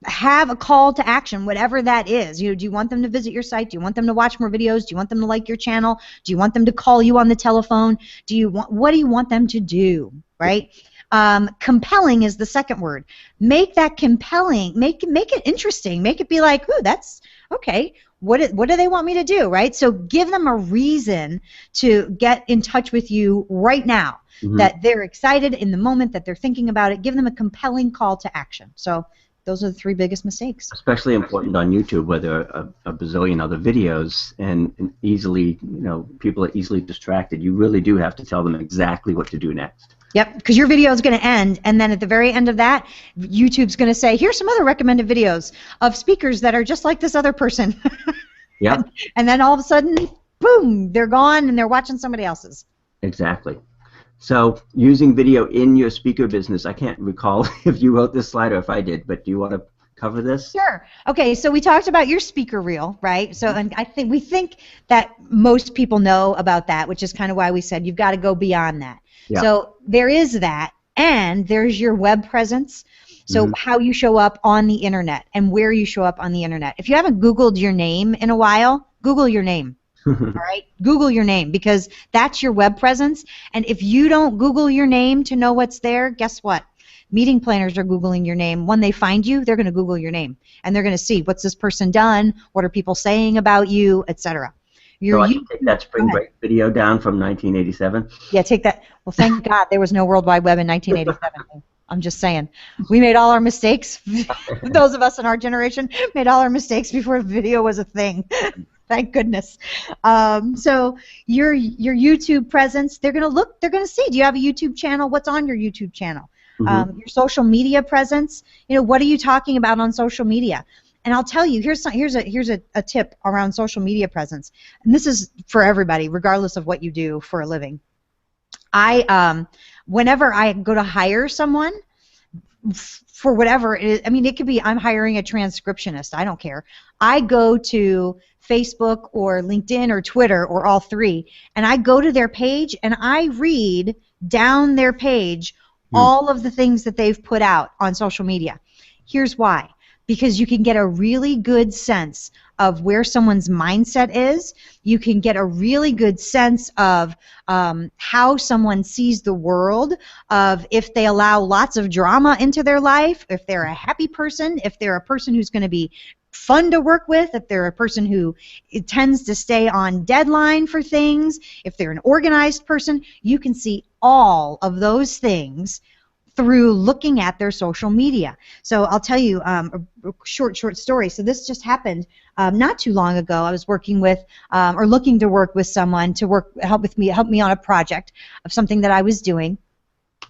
have a call to action, whatever that is. Do you want them to visit your site? Do you want them to watch more videos? Do you want them to like your channel? Do you want them to call you on the telephone? What do you want them to do, right? Compelling is the second word. Make that compelling. Make it interesting. Make it be like, ooh, that's okay. What do they want me to do, right? So give them a reason to get in touch with you right now, that they're excited in the moment, that they're thinking about it. Give them a compelling call to action. So those are the three biggest mistakes. Especially important on YouTube, where there are a bazillion other videos, and easily, people are easily distracted. You really do have to tell them exactly what to do next. Yep, because your video is going to end, and then at the very end of that, YouTube's going to say, here's some other recommended videos of speakers that are just like this other person. Yeah. And then all of a sudden, boom, they're gone, and they're watching somebody else's. Exactly. So using video in your speaker business, I can't recall if you wrote this slide or if I did, but do you want to cover this? Sure. Okay, so we talked about your speaker reel, right? So and we think that most people know about that, which is kind of why we said you've got to go beyond that. Yeah. So there is that, and there's your web presence. So how you show up on the internet and where you show up on the internet. If you haven't Googled your name in a while, Google your name. All right? Google your name, because that's your web presence. And if you don't Google your name to know what's there, guess what? Meeting planners are Googling your name. When they find you, they're going to Google your name. And they're going to see, what's this person done? What are people saying about you, etc. So I can take that spring break video down from 1987? Yeah, take that. Well, thank God there was no World Wide Web in 1987. I'm just saying. We made all our mistakes. Those of us in our generation made all our mistakes before video was a thing. Thank goodness. So your YouTube presence, they're going to see, do you have a YouTube channel? What's on your YouTube channel? Your social media presence, what are you talking about on social media? And I'll tell you, here's a tip around social media presence, and this is for everybody, regardless of what you do for a living. Whenever I go to hire someone for whatever it is, I mean, it could be I'm hiring a transcriptionist. I don't care. I go to Facebook or LinkedIn or Twitter or all three, and I go to their page and I read down their page all of the things that they've put out on social media. Here's why. Because you can get a really good sense of where someone's mindset is. You can get a really good sense of how someone sees the world, of if they allow lots of drama into their life, if they're a happy person, if they're a person who's going to be fun to work with, if they're a person who tends to stay on deadline for things, if they're an organized person. You can see all of those things through looking at their social media. So I'll tell you a short story. So this just happened not too long ago. I was working with or looking to work with someone to help me on a project of something that I was doing.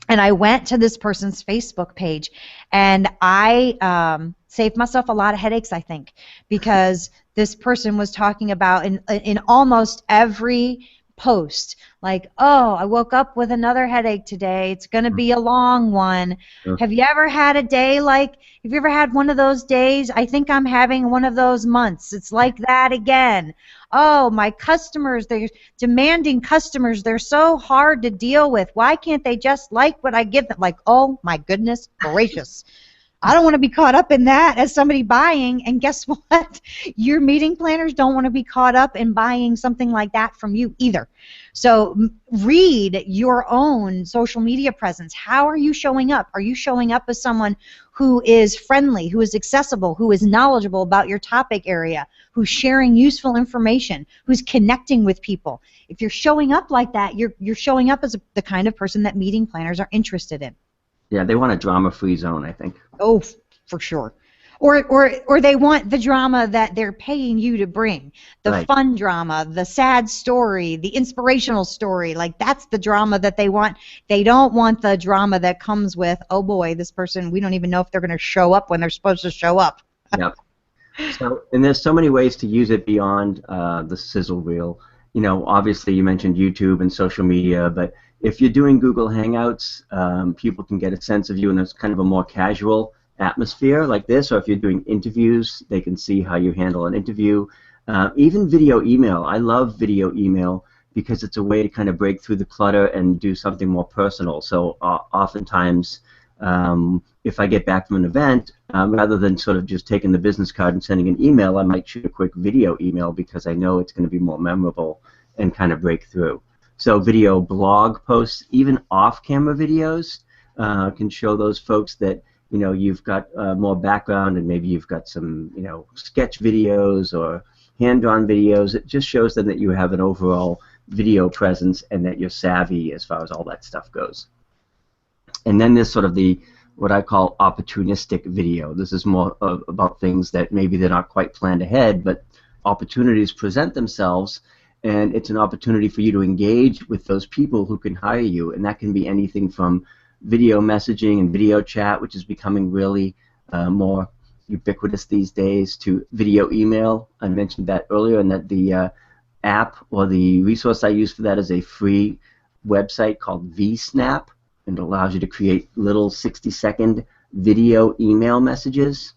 And I went to this person's Facebook page, and I saved myself a lot of headaches, I think, because this person was talking about in almost every post, like, oh, I woke up with another headache today. It's going to be a long one. Have you ever had a day like, have you ever had one of those days? I think I'm having one of those months. It's like that again. Oh, my customers, they're demanding customers. They're so hard to deal with. Why can't they just like what I give them? Like, oh, my goodness gracious. I don't want to be caught up in that as somebody buying, and guess what? Your meeting planners don't want to be caught up in buying something like that from you either. So read your own social media presence. How are you showing up? Are you showing up as someone who is friendly, who is accessible, who is knowledgeable about your topic area, who's sharing useful information, who's connecting with people? If you're showing up like that, you're showing up as the kind of person that meeting planners are interested in. Yeah, they want a drama-free zone, I think. Oh, for sure. Or they want the drama that they're paying you to bring. The Right. fun drama, the sad story, the inspirational story. Like, that's the drama that they want. They don't want the drama that comes with, oh boy, this person, we don't even know if they're going to show up when they're supposed to show up. Yep. So, and there's so many ways to use it beyond the sizzle reel. You know, obviously you mentioned YouTube and social media, but if you're doing Google Hangouts, people can get a sense of you in a kind of a more casual atmosphere like this, or if you're doing interviews, they can see how you handle an interview. Even video email. I love video email because it's a way to kind of break through the clutter and do something more personal. So oftentimes, if I get back from an event, rather than sort of just taking the business card and sending an email, I might shoot a quick video email because I know it's going to be more memorable and kind of break through. So video blog posts, even off-camera videos, can show those folks that, you know, you've got more background and maybe you've got some, you know, sketch videos or hand-drawn videos. It just shows them that you have an overall video presence and that you're savvy as far as all that stuff goes. And then there's sort of the what I call opportunistic video. This is more about things that maybe they're not quite planned ahead, but opportunities present themselves, and it's an opportunity for you to engage with those people who can hire you, and that can be anything from video messaging and video chat, which is becoming really more ubiquitous these days, to video email. I mentioned that earlier, and that the app or the resource I use for that is a free website called vSnap, and it allows you to create little 60-second video email messages.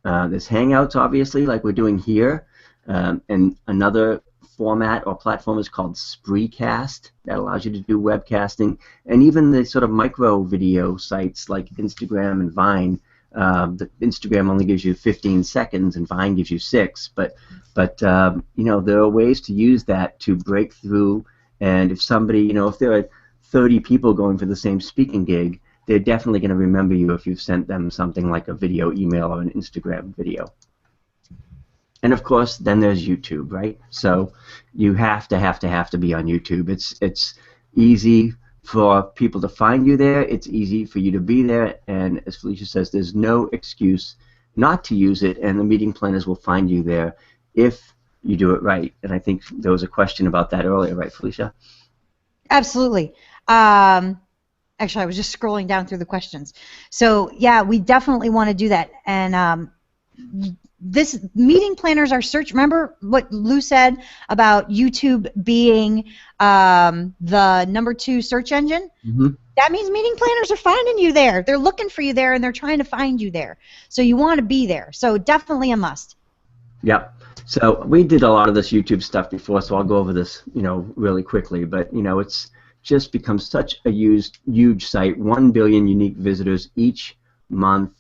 There's Hangouts, obviously, like we're doing here, and another format or platform is called Spreecast that allows you to do webcasting, and even the sort of micro video sites like Instagram and Vine. The Instagram only gives you 15 seconds and Vine gives you 6, but you know, there are ways to use that to break through, and if somebody, you know, if there are 30 people going for the same speaking gig, they're definitely going to remember you if you've sent them something like a video email or an Instagram video. And of course, then there's YouTube, right? So you have to be on YouTube. It's easy for people to find you there. It's easy for you to be there. And as Felicia says, there's no excuse not to use it, and the meeting planners will find you there if you do it right. And I think there was a question about that earlier, right, Felicia? Absolutely. Actually, I was just scrolling down through the questions. So yeah, we definitely want to do that. And this meeting planners are search. Remember what Lou said about YouTube being the #2 search engine? Mm-hmm. That means meeting planners are finding you there. They're looking for you there, and they're trying to find you there. So you want to be there. So definitely a must. Yep. So we did a lot of this YouTube stuff before, so I'll go over this, really quickly. But it's just become such a huge site. 1 billion unique visitors each month.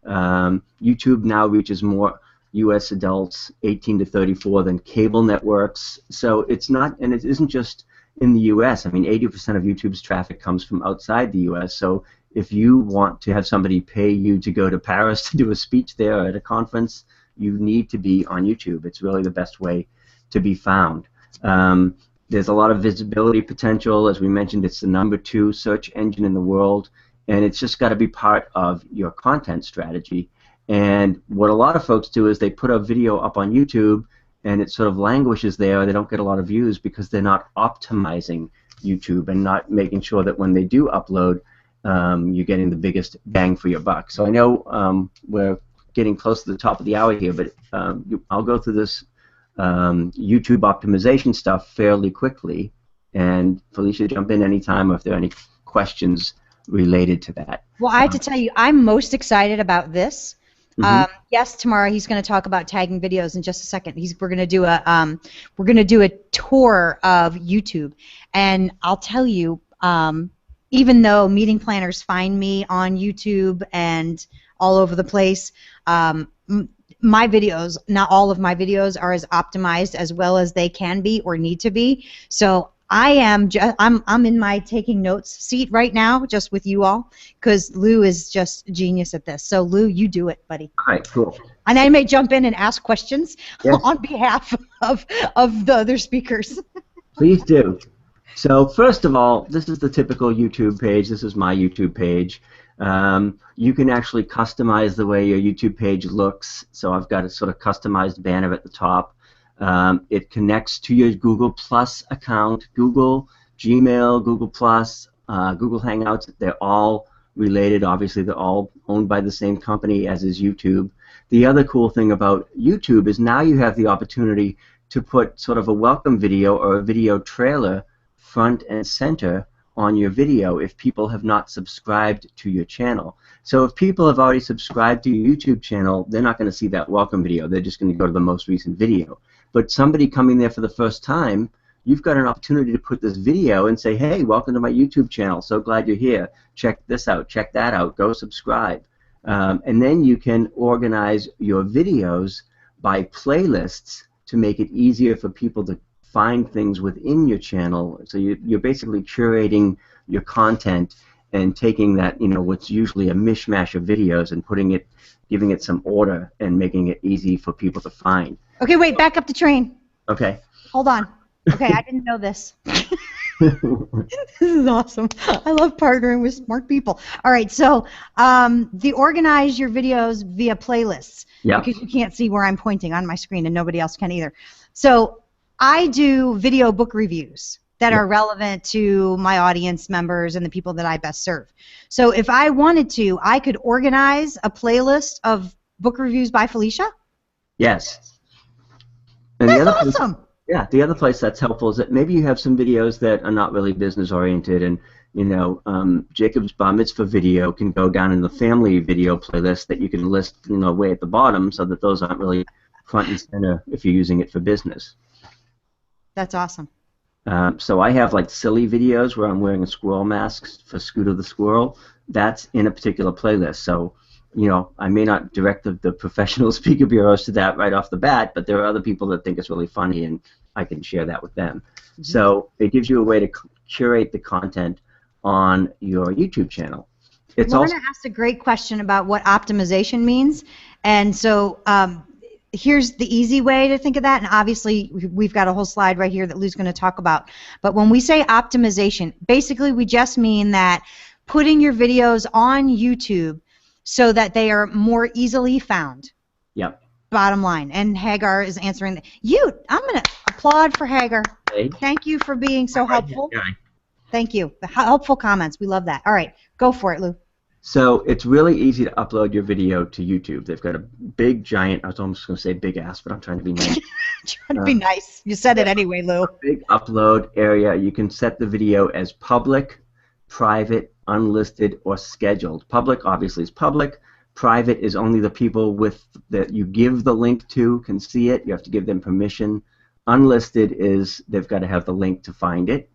YouTube now reaches more U.S. adults 18 to 34 than cable networks. So it's not, and it isn't just in the U.S. I mean, 80% of YouTube's traffic comes from outside the U.S. So if you want to have somebody pay you to go to Paris to do a speech there or at a conference, you need to be on YouTube. It's really the best way to be found. There's a lot of visibility potential. As we mentioned, it's the #2 search engine in the world, and it's just got to be part of your content strategy. And what a lot of folks do is they put a video up on YouTube, and it sort of languishes there. They don't get a lot of views because they're not optimizing YouTube and not making sure that when they do upload, you're getting the biggest bang for your buck. So I know we're getting close to the top of the hour here, but I'll go through this YouTube optimization stuff fairly quickly, and Felicia, jump in anytime if there are any questions related to that. Well, I have to tell you, I'm most excited about this. Yes, tomorrow he's going to talk about tagging videos in just a second. We're going to do a tour of YouTube, and I'll tell you, even though meeting planners find me on YouTube and all over the place, my videos, not all of my videos, are as optimized as well as they can be or need to be. So I'm in my taking notes seat right now, just with you all, because Lou is just a genius at this. So Lou, you do it, buddy. All right, cool. And I may jump in and ask questions Yes. on behalf of the other speakers. Please do. So first of all, this is the typical YouTube page. This is my YouTube page. You can actually customize the way your YouTube page looks. So I've got a sort of customized banner at the top. It connects to your Google Plus account, Google, Gmail, Google Plus, Google Hangouts. They're all related. Obviously, they're all owned by the same company as is YouTube. The other cool thing about YouTube is now you have the opportunity to put sort of a welcome video or a video trailer front and center on your video if people have not subscribed to your channel. So if people have already subscribed to your YouTube channel, they're not going to see that welcome video. They're just going to go to the most recent video. But somebody coming there for the first time, you've got an opportunity to put this video and say, hey, welcome to my YouTube channel. So glad you're here. Check this out. Check that out. Go subscribe. And then you can organize your videos by playlists to make it easier for people to find things within your channel. So you're basically curating your content and taking that, what's usually a mishmash of videos and giving it some order and making it easy for people to find. Okay, wait, back up the train. Okay. Hold on. Okay, I didn't know this. This is awesome. I love partnering with smart people. All right, so organize your videos via playlists. Yeah. Because you can't see where I'm pointing on my screen, and nobody else can either. So I do video book reviews that are relevant to my audience members and the people that I best serve. So if I wanted to, I could organize a playlist of book reviews by Felicia. Yes. And That's awesome. The other place that's helpful is that maybe you have some videos that are not really business oriented, and Jacob's Bar Mitzvah video can go down in the family video playlist that you can list way at the bottom, so that those aren't really front and center if you're using it for business. That's awesome. So I have like silly videos where I'm wearing a squirrel mask for Scooter the Squirrel. That's in a particular playlist. So I may not direct the professional speaker bureaus to that right off the bat, but there are other people that think it's really funny, and I can share that with them. Mm-hmm. So it gives you a way to curate the content on your YouTube channel. Lorna asked a great question about what optimization means, and so here's the easy way to think of that, and obviously we've got a whole slide right here that Lou's going to talk about. But when we say optimization, basically we just mean that putting your videos on YouTube so that they are more easily found. Yep. Bottom line. And Hagar is answering. I'm going to applaud for Hagar. Hey. Thank you for being so helpful. Thank you. The helpful comments. We love that. All right. Go for it, Lou. So it's really easy to upload your video to YouTube. They've got a big, giant, I was almost going to say big ass, but I'm trying to be nice. Trying to be nice. You said it anyway, Lou. Big upload area. You can set the video as public, private, unlisted, or scheduled. Public obviously is public. Private is only the people that you give the link to can see it. You have to give them permission. Unlisted is they've got to have the link to find it.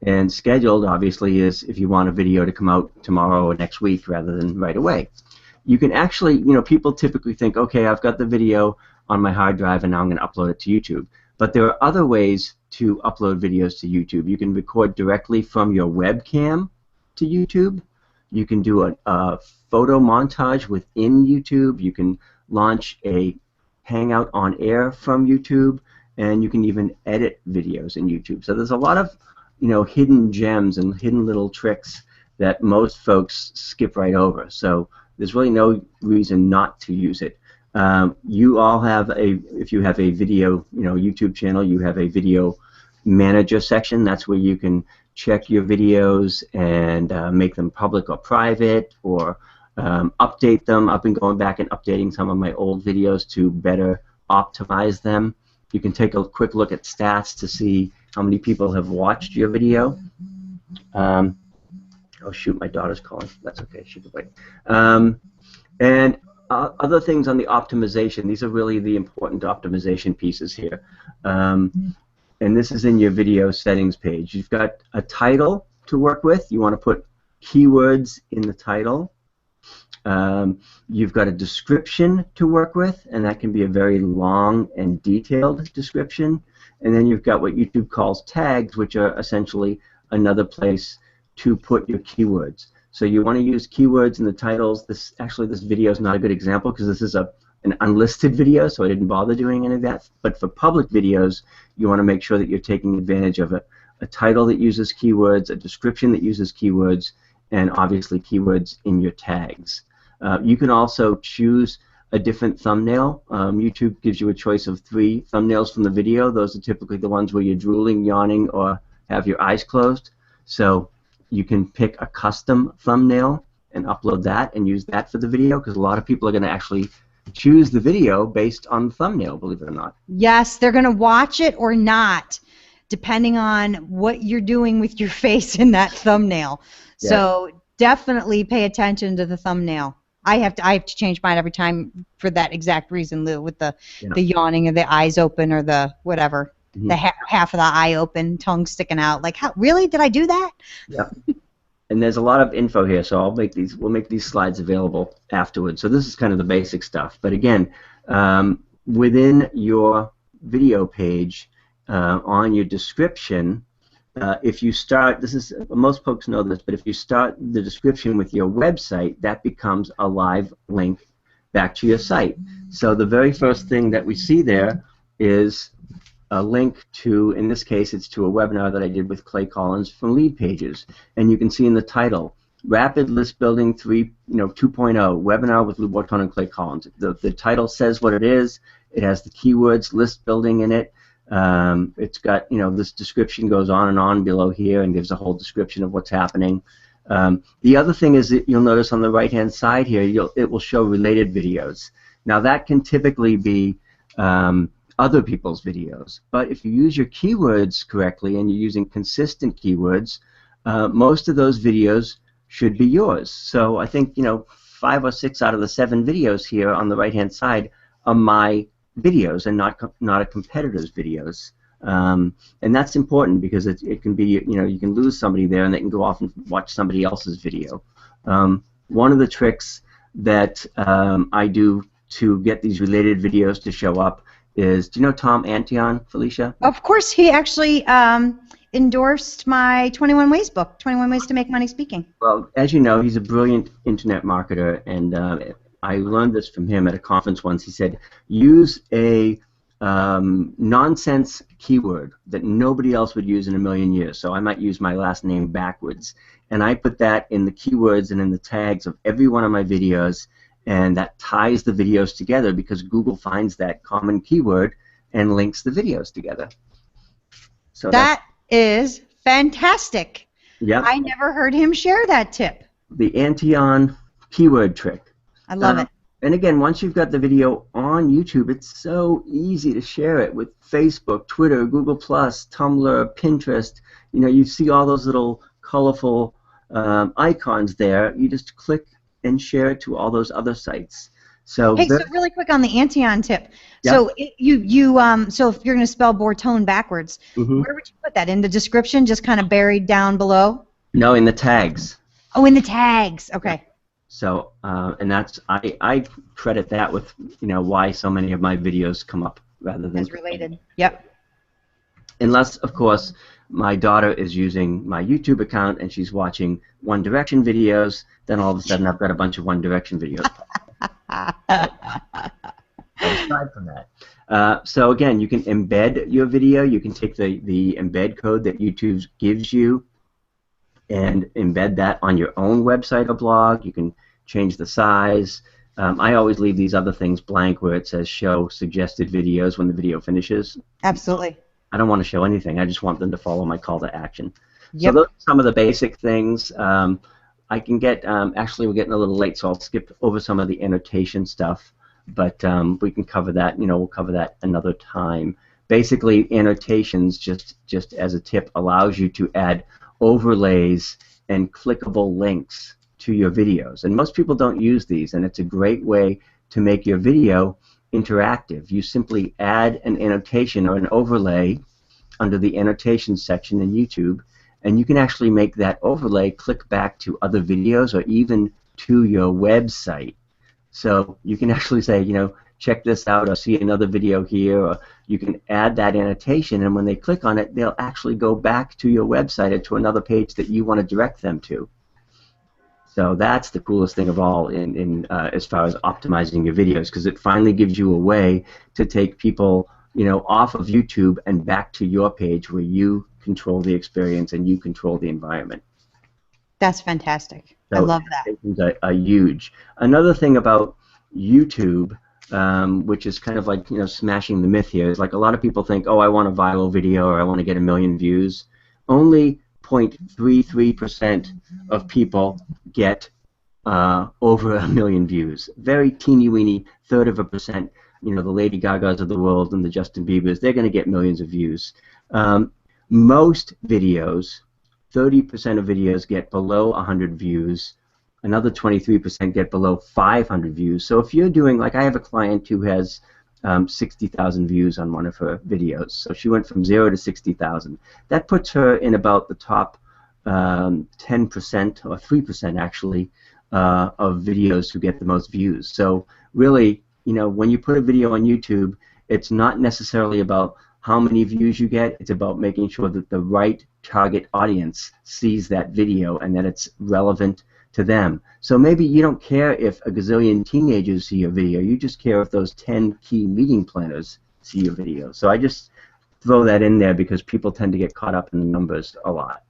And scheduled obviously is if you want a video to come out tomorrow or next week rather than right away. You can actually, people typically think, okay, I've got the video on my hard drive and now I'm going to upload it to YouTube. But there are other ways to upload videos to YouTube. You can record directly from your webcam to YouTube. You can do a photo montage within YouTube. You can launch a Hangout on Air from YouTube, and you can even edit videos in YouTube. So there's a lot of hidden gems and hidden little tricks that most folks skip right over. So there's really no reason not to use it. You all have if you have a video, YouTube channel, you have a video manager section. That's where you can check your videos and make them public or private, or update them. I've been going back and updating some of my old videos to better optimize them. You can take a quick look at stats to see how many people have watched your video. Oh shoot, my daughter's calling. That's okay, she can wait. And other things on the optimization, these are really the important optimization pieces here. And this is in your video settings page. You've got a title to work with. You want to put keywords in the title. You've got a description to work with, and that can be a very long and detailed description. And then you've got what YouTube calls tags, which are essentially another place to put your keywords. So you want to use keywords in the titles. This video is not a good example because this is an unlisted video, so I didn't bother doing any of that. But for public videos, you want to make sure that you're taking advantage of a title that uses keywords, a description that uses keywords, and obviously keywords in your tags. You can also choose a different thumbnail. YouTube gives you a choice of 3 thumbnails from the video. Those are typically the ones where you're drooling, yawning, or have your eyes closed. So you can pick a custom thumbnail and upload that and use that for the video, because a lot of people are going to actually choose the video based on the thumbnail, believe it or not. Yes, they're going to watch it or not, depending on what you're doing with your face in that thumbnail. Yes. So definitely pay attention to the thumbnail. I have to change mine every time for that exact reason, Lou, with the yawning or the eyes open or the whatever. The half of the eye open, tongue sticking out. Like, how really did I do that? Yeah. And there's a lot of info here, so we'll make these slides available afterwards. So this is kind of the basic stuff. But again, within your video page, on your description, if you start, most folks know this, but if you start the description with your website, that becomes a live link back to your site. So the very first thing that we see there is a link to, in this case, it's to a webinar that I did with Clay Collins from Lead Pages, and you can see in the title, Rapid List Building 2.0 Webinar with Lou Bortone and Clay Collins. The title says what it is. It has the keywords list building in it. It's got, this description goes on and on below here and gives a whole description of what's happening. The other thing is that you'll notice on the right-hand side here, it will show related videos. Now that can typically be other people's videos, but if you use your keywords correctly and you're using consistent keywords, most of those videos should be yours. So I think 5 or 6 out of the 7 videos here on the right-hand side are my videos and not a competitor's videos. And that's important because it can be, you can lose somebody there and they can go off and watch somebody else's video. One of the tricks that I do to get these related videos to show up is, do you know Tom Antion, Felicia? Of course, he actually endorsed my 21 Ways book, 21 Ways to Make Money Speaking. Well, as you know, he's a brilliant internet marketer, and I learned this from him at a conference once. He said, use a nonsense keyword that nobody else would use in a million years. So I might use my last name backwards. And I put that in the keywords and in the tags of every one of my videos, and that ties the videos together because Google finds that common keyword and links the videos together. So that is fantastic. Yeah. I never heard him share that tip. The Antion keyword trick. I love it. And again, once you've got the video on YouTube, it's so easy to share it with Facebook, Twitter, Google+, Tumblr, Pinterest. You know, you see all those little colorful icons there. You just click and share it to all those other sites. So hey, so really quick on the Antion tip. Yeah. So so if you're going to spell Bortone backwards, where would you put that? In the description, just kind of buried down below? No, in the tags. Oh, in the tags. Okay. So, and that's I credit that with why so many of my videos come up rather than as related. Yep. Unless, of course, my daughter is using my YouTube account and she's watching One Direction videos, then all of a sudden I've got a bunch of One Direction videos. Aside from that, so again, you can embed your video. You can take the embed code that YouTube gives you and embed that on your own website or blog. You can change the size. I always leave these other things blank where it says show suggested videos when the video finishes. Absolutely. I don't want to show anything. I just want them to follow my call to action. Yep. So those are some of the basic things. I can get, actually we're getting a little late, so I'll skip over some of the annotation stuff, but we can cover that, we'll cover that another time. Basically, annotations, just as a tip, allows you to add overlays and clickable links to your videos. And most people don't use these, and it's a great way to make your video interactive. You simply add an annotation or an overlay under the annotation section in YouTube, and you can actually make that overlay click back to other videos or even to your website. So you can actually say, check this out or see another video here, or you can add that annotation, and when they click on it, they'll actually go back to your website or to another page that you want to direct them to. So that's the coolest thing of all in as far as optimizing your videos, because it finally gives you a way to take people off of YouTube and back to your page where you control the experience and you control the environment. That's fantastic. So I love that. It's a huge. Another thing about YouTube, which is kind of like smashing the myth here, is like a lot of people think, oh, I want a viral video or I want to get 1 million views. Only 0.33% of people get over 1 million views. Very teeny-weeny, third of a percent. The Lady Gagas of the world and the Justin Biebers, they're going to get millions of views. Most videos, 30% of videos get below 100 views. Another 23% get below 500 views. So if you're doing, like I have a client who has 60,000 views on one of her videos. So she went from 0 to 60,000. That puts her in about the top 10% or 3% actually of videos who get the most views. So really, when you put a video on YouTube, it's not necessarily about how many views you get. It's about making sure that the right target audience sees that video and that it's relevant to them. So maybe you don't care if a gazillion teenagers see your video. You just care if those 10 key meeting planners see your video. So I just throw that in there because people tend to get caught up in the numbers a lot.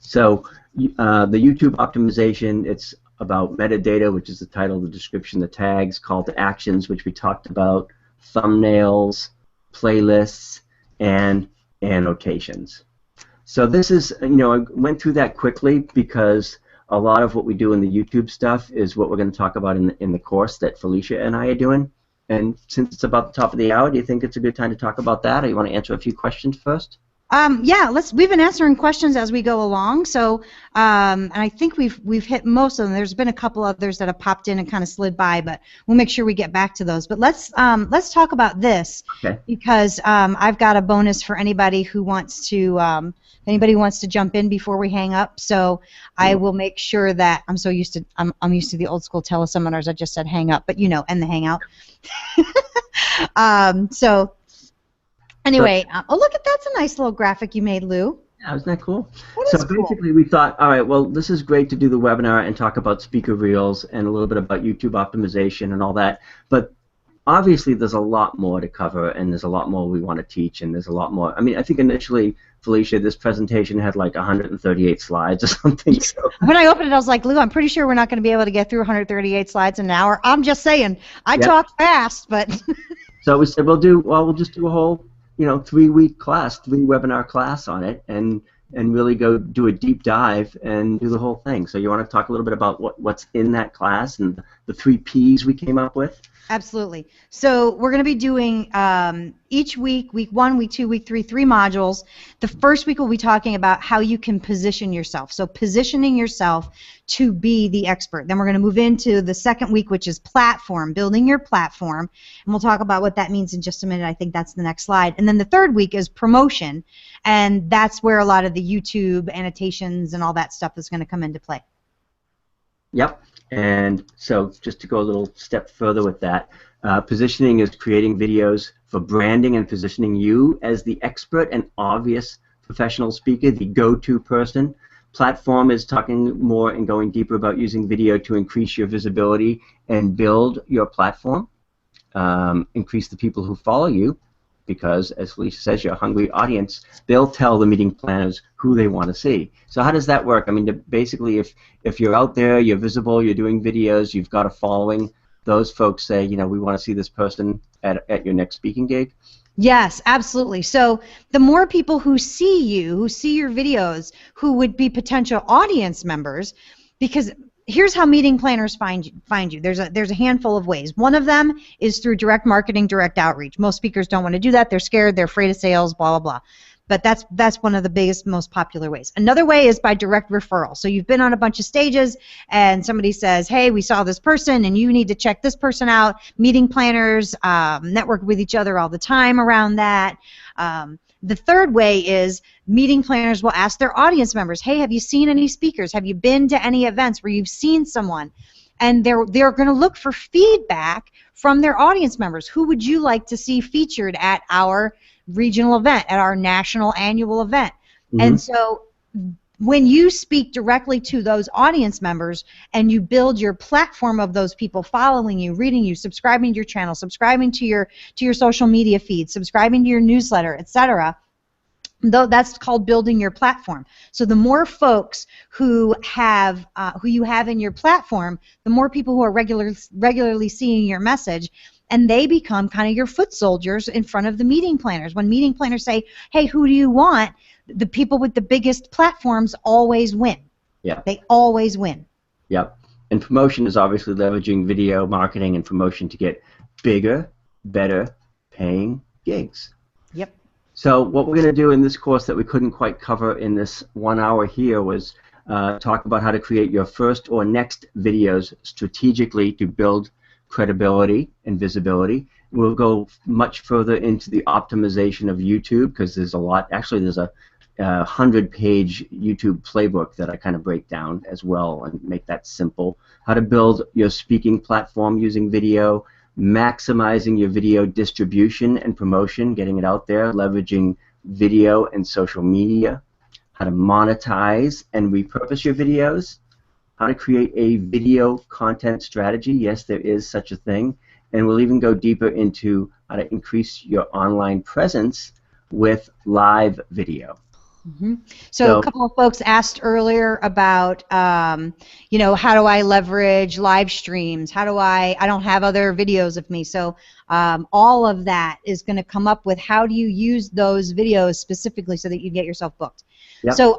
So the YouTube optimization, it's about metadata, which is the title, the description, the tags, call to actions, which we talked about, thumbnails, playlists, and annotations. So this is, I went through that quickly because a lot of what we do in the YouTube stuff is what we're going to talk about in the course that Felicia and I are doing. And since it's about the top of the hour, do you think it's a good time to talk about that, or you want to answer a few questions first? Yeah, we've been answering questions as we go along, so and I think we've hit most of them. There's been a couple others that have popped in and kind of slid by, but we'll make sure we get back to those. But let's talk about this, okay, because I've got a bonus for anybody who wants to jump in before we hang up. So I will make sure that I'm used to the old school teleseminars. I just said hang up, but and the hangout. So. Anyway, oh look, that's a nice little graphic you made, Lou. Yeah, isn't that cool? So basically we thought, all right, well, this is great to do the webinar and talk about speaker reels and a little bit about YouTube optimization and all that, but obviously there's a lot more to cover and there's a lot more we want to teach and there's a lot more. I mean, I think initially, Felicia, this presentation had like 138 slides or something. So. When I opened it, I was like, Lou, I'm pretty sure we're not going to be able to get through 138 slides in an hour. I'm just saying, I talk fast, but... So we said we'll just do a whole 3-week class, 3-webinar class on it, and and really go do a deep dive and do the whole thing. So you want to talk a little bit about what's in that class and the 3 Ps we came up with? Absolutely. So we're going to be doing each week, week 1, week 2, week 3, 3 modules. The first week we'll be talking about how you can position yourself. So positioning yourself to be the expert. Then we're going to move into the second week, which is platform, building your platform. And we'll talk about what that means in just a minute. I think that's the next slide. And then the third week is promotion. And that's where a lot of the YouTube annotations and all that stuff is going to come into play. Yep. And so just to go a little step further with that, positioning is creating videos for branding and positioning you as the expert and obvious professional speaker, the go-to person. Platform is talking more and going deeper about using video to increase your visibility and build your platform, increase the people who follow you, because, as Felicia says, you're a hungry audience. They'll tell the meeting planners who they want to see. So how does that work? I mean, basically, if you're out there, you're visible, you're doing videos, you've got a following, those folks say, you know, we want to see this person at your next speaking gig? Yes, absolutely. So the more people who see you, who see your videos, who would be potential audience members, because here's how meeting planners find you. There's a handful of ways. One of them is through direct marketing, direct outreach. Most speakers don't want to do that. They're scared. They're afraid of sales, blah, blah, blah. But that's one of the biggest, most popular ways. Another way is by direct referral. So you've been on a bunch of stages and somebody says, hey, we saw this person and you need to check this person out. Meeting planners network with each other all the time around that. The third way is meeting planners will ask their audience members, hey, have you seen any speakers? Have you been to any events where you've seen someone? And they're going to look for feedback from their audience members. Who would you like to see featured at our regional event, at our national annual event? Mm-hmm. And so when you speak directly to those audience members and you build your platform of those people following you, reading you, subscribing to your channel, subscribing to your social media feed, subscribing to your newsletter, etc., that's called building your platform. So the more folks who you have in your platform, the more people who are regularly seeing your message, and they become kind of your foot soldiers in front of the meeting planners. When meeting planners say, hey, who do you want? The people with the biggest platforms always win. Yeah. They always win. Yep. And promotion is obviously leveraging video marketing and promotion to get bigger, better paying gigs. Yep. So what we're going to do in this course that we couldn't quite cover in this 1 hour here was talk about how to create your first or next videos strategically to build credibility and visibility. We'll go much further into the optimization of YouTube, because there's a lot. Actually, there's a 100-page YouTube playbook that I kind of break down as well and make that simple. How to build your speaking platform using video, maximizing your video distribution and promotion, getting it out there, leveraging video and social media, how to monetize and repurpose your videos, how to create a video content strategy. Yes, there is such a thing. And we'll even go deeper into how to increase your online presence with live video. Mm-hmm. So a couple of folks asked earlier about, you know, how do I leverage live streams? How do I don't have other videos of me. So all of that is going to come up with how do you use those videos specifically so that you get yourself booked. Yep. So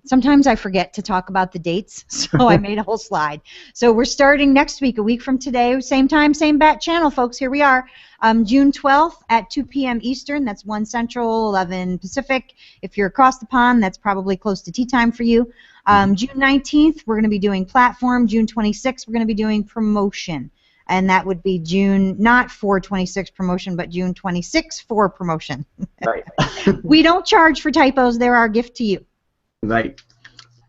sometimes I forget to talk about the dates, so I made a whole slide. So we're starting next week, a week from today, same time, same bat channel, folks. Here we are, June 12th at 2 p.m. Eastern. That's 1 Central, 11 Pacific. If you're across the pond, that's probably close to tea time for you. June 19th, we're going to be doing platform. June 26th, we're going to be doing promotion. And that would be June, not 4/26 promotion, but June 26 for promotion. Right. We don't charge for typos. They're our gift to you. Right.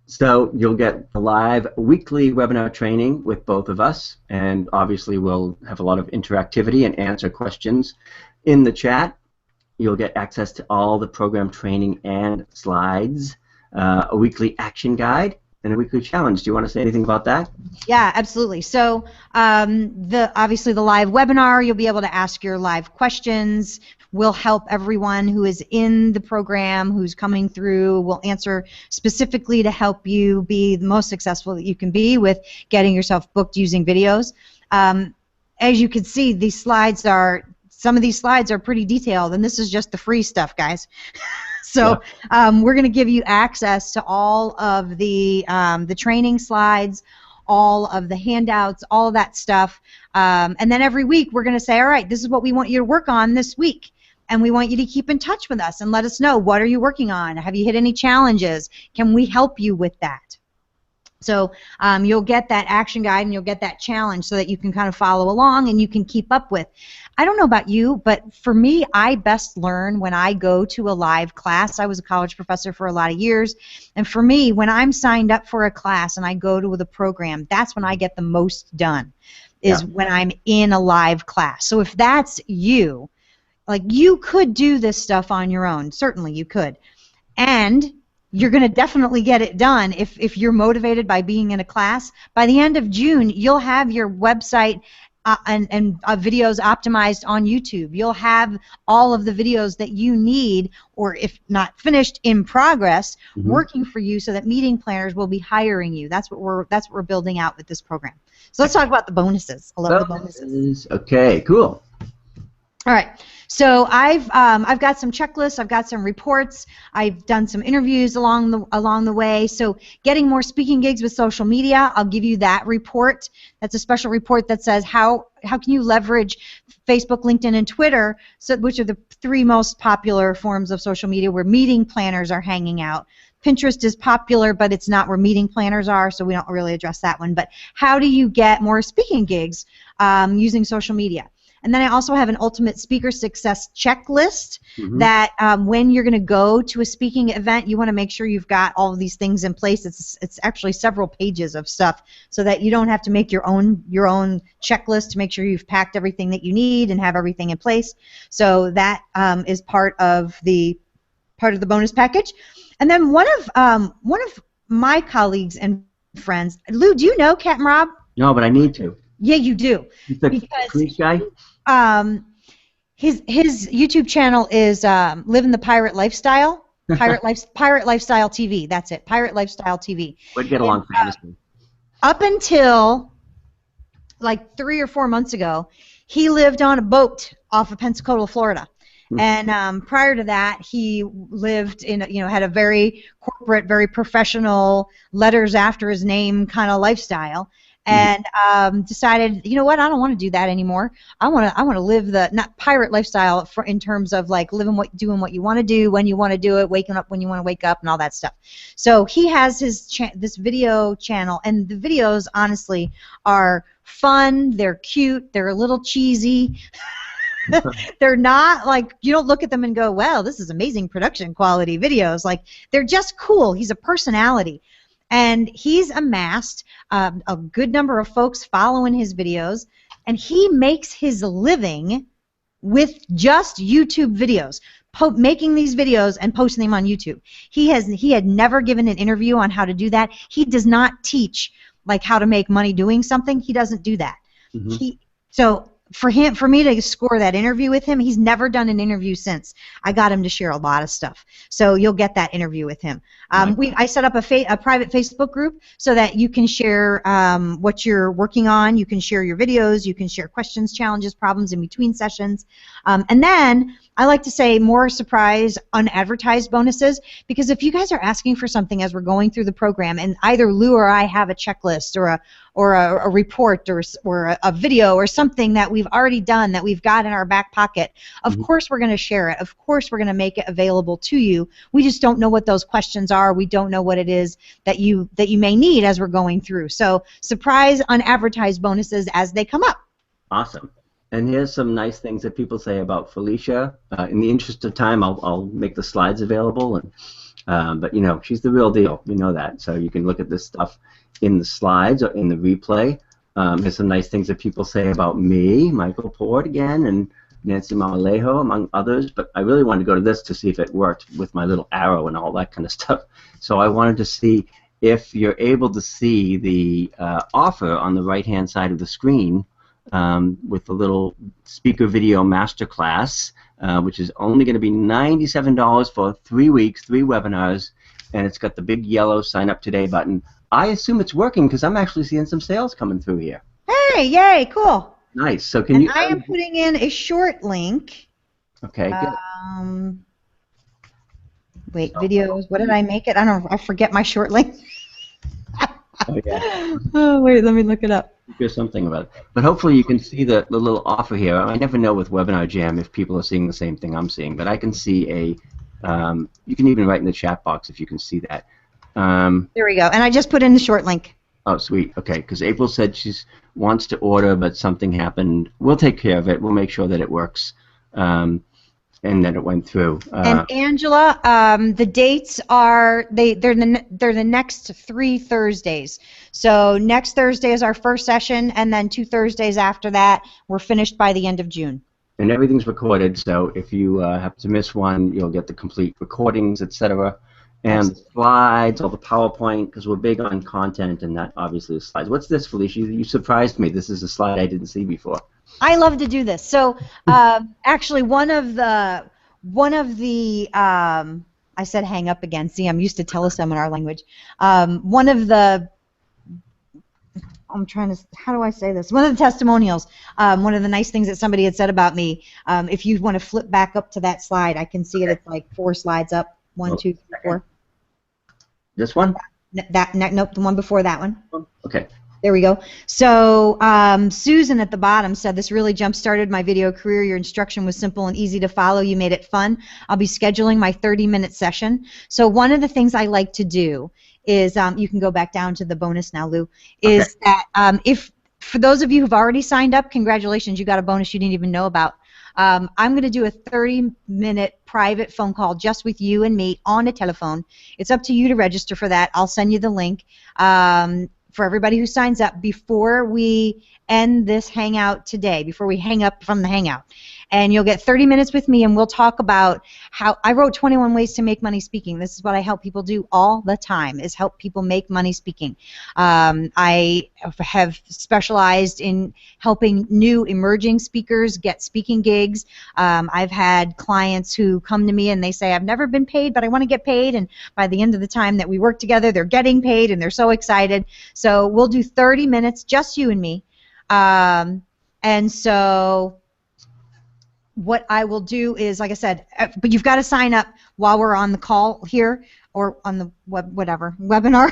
So you'll get the live weekly webinar training with both of us, and obviously we'll have a lot of interactivity and answer questions in the chat. You'll get access to all the program training and slides, a weekly action guide, and a weekly challenge. Do you want to say anything about that? Yeah, absolutely. So obviously the live webinar, you'll be able to ask your live questions. We'll help everyone who is in the program, who's coming through. We'll answer specifically to help you be the most successful that you can be with getting yourself booked using videos. As you can see, some of these slides are pretty detailed, and this is just the free stuff, guys. So we're going to give you access to all of the training slides, all of the handouts, all of that stuff. And then every week we're going to say, all right, this is what we want you to work on this week. And we want you to keep in touch with us and let us know, what are you working on? Have you hit any challenges? Can we help you with that? So you'll get that action guide and you'll get that challenge so that you can kind of follow along and you can keep up with. I don't know about you, but for me, I best learn when I go to a live class. I was a college professor for a lot of years, and for me, when I'm signed up for a class and I go to the program, that's when I get the most done, is when I'm in a live class. So if that's you, like, you could do this stuff on your own. Certainly you could. And you're going to definitely get it done if you're motivated by being in a class. By the end of June, you'll have your website and videos optimized on YouTube. You'll have all of the videos that you need, or if not finished, in progress, working for you, so that meeting planners will be hiring you. That's what we're building out with this program. So let's talk about the bonuses. I love the bonuses. Okay, cool. All right. So I've got some checklists. I've got some reports. I've done some interviews along the way. So getting more speaking gigs with social media, I'll give you that report. That's a special report that says how can you leverage Facebook, LinkedIn, and Twitter, which are the 3 most popular forms of social media where meeting planners are hanging out. Pinterest is popular, but it's not where meeting planners are, so we don't really address that one. But how do you get more speaking gigs using social media? And then I also have an ultimate speaker success checklist that when you're going to go to a speaking event, you want to make sure you've got all of these things in place. It's actually several pages of stuff, so that you don't have to make your own checklist to make sure you've packed everything that you need and have everything in place. So that is part of the bonus package. And then one of my colleagues and friends, Lou, do you know Captain Rob? No, but I need to. Yeah, you do. He's the police guy? His YouTube channel is Living the Pirate Lifestyle. Pirate Lifestyle TV. That's it. Pirate Lifestyle TV. We'd get along famously. Up until like 3 or 4 months ago, he lived on a boat off of Pensacola, Florida. And prior to that, he lived in, had a very corporate, very professional, letters after his name kind of lifestyle. And decided, you know what, I don't want to do that anymore. I want to live the not pirate lifestyle in terms of like doing what you want to do when you want to do it, waking up when you want to wake up, and all that stuff. So he has this video channel, and the videos honestly are fun. They're cute. They're a little cheesy. They're not like, you don't look at them and go, wow, this is amazing production quality videos. Like, they're just cool. He's a personality. And he's amassed a good number of folks following his videos, and he makes his living with just YouTube videos, making these videos and posting them on YouTube. He had never given an interview on how to do that. He does not teach like how to make money doing something. He doesn't do that. So for me to score that interview with him, he's never done an interview since. I got him to share a lot of stuff, so you'll get that interview with him. I set up a private Facebook group so that you can share what you're working on. You can share your videos. You can share questions, challenges, problems in between sessions, and then I like to say more surprise, unadvertised bonuses, because if you guys are asking for something as we're going through the program, and either Lou or I have a checklist or a report or a video or something that we've already done that we've got in our back pocket, of course we're going to share it. Of course we're going to make it available to you. We just don't know what those questions are. We don't know what it is that you may need as we're going through. So surprise, unadvertised bonuses as they come up. Awesome. And here's some nice things that people say about Felicia. In the interest of time, I'll make the slides available. But she's the real deal. You know that. So you can look at this stuff in the slides or in the replay. There's some nice things that people say about me, Michael Port again, and Nancy Mamalejo, among others. But I really wanted to go to this to see if it worked with my little arrow and all that kind of stuff. So I wanted to see if you're able to see the offer on the right-hand side of the screen. With the little speaker video masterclass, which is only going to be $97 for 3 weeks, 3 webinars, and it's got the big yellow sign up today button. I assume it's working because I'm actually seeing some sales coming through here. Hey, yay, cool. Nice. So can you? I am putting in a short link. Okay, good. Wait, videos. What did I make it? I don't know. I forget my short link. Oh, yeah. Oh, wait, let me look it up. There's something about it. But hopefully you can see the little offer here. I never know with Webinar Jam if people are seeing the same thing I'm seeing, but I can see you can even write in the chat box if you can see that. There we go. And I just put in the short link. Oh, sweet. Okay, because April said she wants to order, but something happened. We'll take care of it. We'll make sure that it works, and that it went through. And Angela, the dates are they're the next 3 Thursdays. So next Thursday is our first session, and then 2 Thursdays after that, we're finished by the end of June. And everything's recorded, so if you have to miss one, you'll get the complete recordings, etc. And the slides, all the PowerPoint, because we're big on content, and that obviously is slides. What's this, Felicia? You surprised me. This is a slide I didn't see before. I love to do this. So actually, one of the I said hang up again. See, I'm used to teleseminar language. One of the how do I say this? One of the testimonials, one of the nice things that somebody had said about me, if you want to flip back up to that slide, I can see it. It's like 4 slides up. 1, 2, 3, 4. This one? Nope, the one before that one. Okay. There we go. So Susan at the bottom said, this really jump-started my video career. Your instruction was simple and easy to follow. You made it fun. I'll be scheduling my 30-minute session. So one of the things I like to do is, you can go back down to the bonus now, Lou, is that if, for those of you who've already signed up, congratulations, you got a bonus you didn't even know about. I'm going to do a 30-minute private phone call just with you and me on a telephone. It's up to you to register for that. I'll send you the link for everybody who signs up before we end this hangout today, before we hang up from the hangout. And you'll get 30 minutes with me, and we'll talk about how I wrote 21 ways to make money speaking. This is what I help people do all the time, is help people make money speaking. I have specialized in helping new emerging speakers get speaking gigs. I've had clients who come to me and they say, I've never been paid, but I want to get paid. And by the end of the time that we work together, they're getting paid, and they're so excited. So we'll do 30 minutes, just you and me. And so what I will do is, like I said, but you've got to sign up while we're on the call here or on the webinar.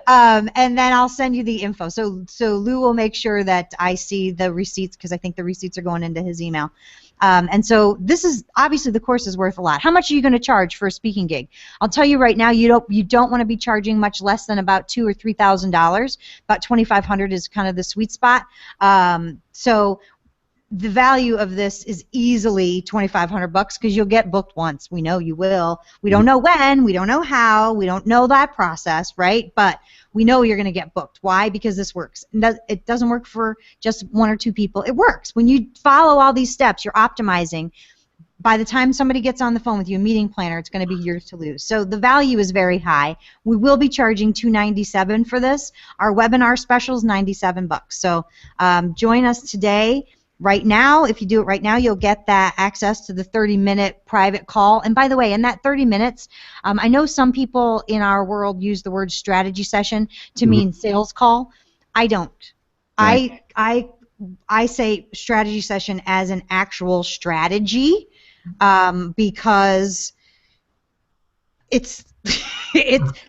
And then I'll send you the info. So Lou will make sure that I see the receipts, because I think the receipts are going into his email. And so this is, obviously the course is worth a lot. How much are you going to charge for a speaking gig? I'll tell you right now, you don't want to be charging much less than about $2,000 or $3,000. About $2,500 is kind of the sweet spot. So the value of this is easily $2,500 because you'll get booked once. We know you will. We don't know when. We don't know how. We don't know that process, right? But we know you're going to get booked. Why? Because this works. It doesn't work for just 1 or 2 people. It works. When you follow all these steps, you're optimizing. By the time somebody gets on the phone with you, a meeting planner, it's going to be yours to lose. So the value is very high. We will be charging $297 for this. Our webinar special is $97. So join us today. Right now, if you do it right now, you'll get that access to the 30-minute private call. And by the way, in that 30 minutes, I know some people in our world use the word strategy session to mean sales call. I don't. Right. I say strategy session as an actual strategy because it's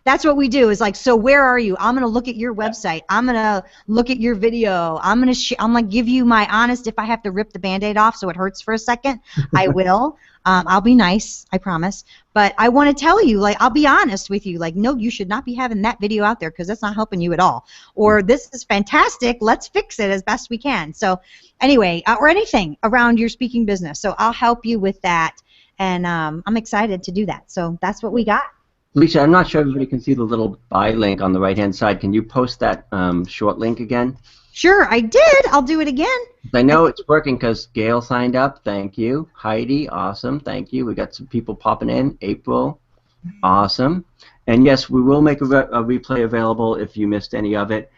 that's what we do, is like, so where are you? I'm going to look at your website. I'm going to look at your video. I'm going to give you my honest, if I have to rip the Band-Aid off so it hurts for a second, I will. I'll be nice, I promise. But I want to tell you, like, I'll be honest with you. Like, no, you should not be having that video out there because that's not helping you at all. Or this is fantastic. Let's fix it as best we can. So anyway, or anything around your speaking business. So I'll help you with that. And I'm excited to do that. So that's what we got. Lisa, I'm not sure everybody can see the little buy link on the right-hand side. Can you post that short link again? Sure, I did. I'll do it again. I know it's working because Gail signed up. Thank you. Heidi, awesome. Thank you. We got some people popping in. April, awesome. And yes, we will make a replay available if you missed any of it.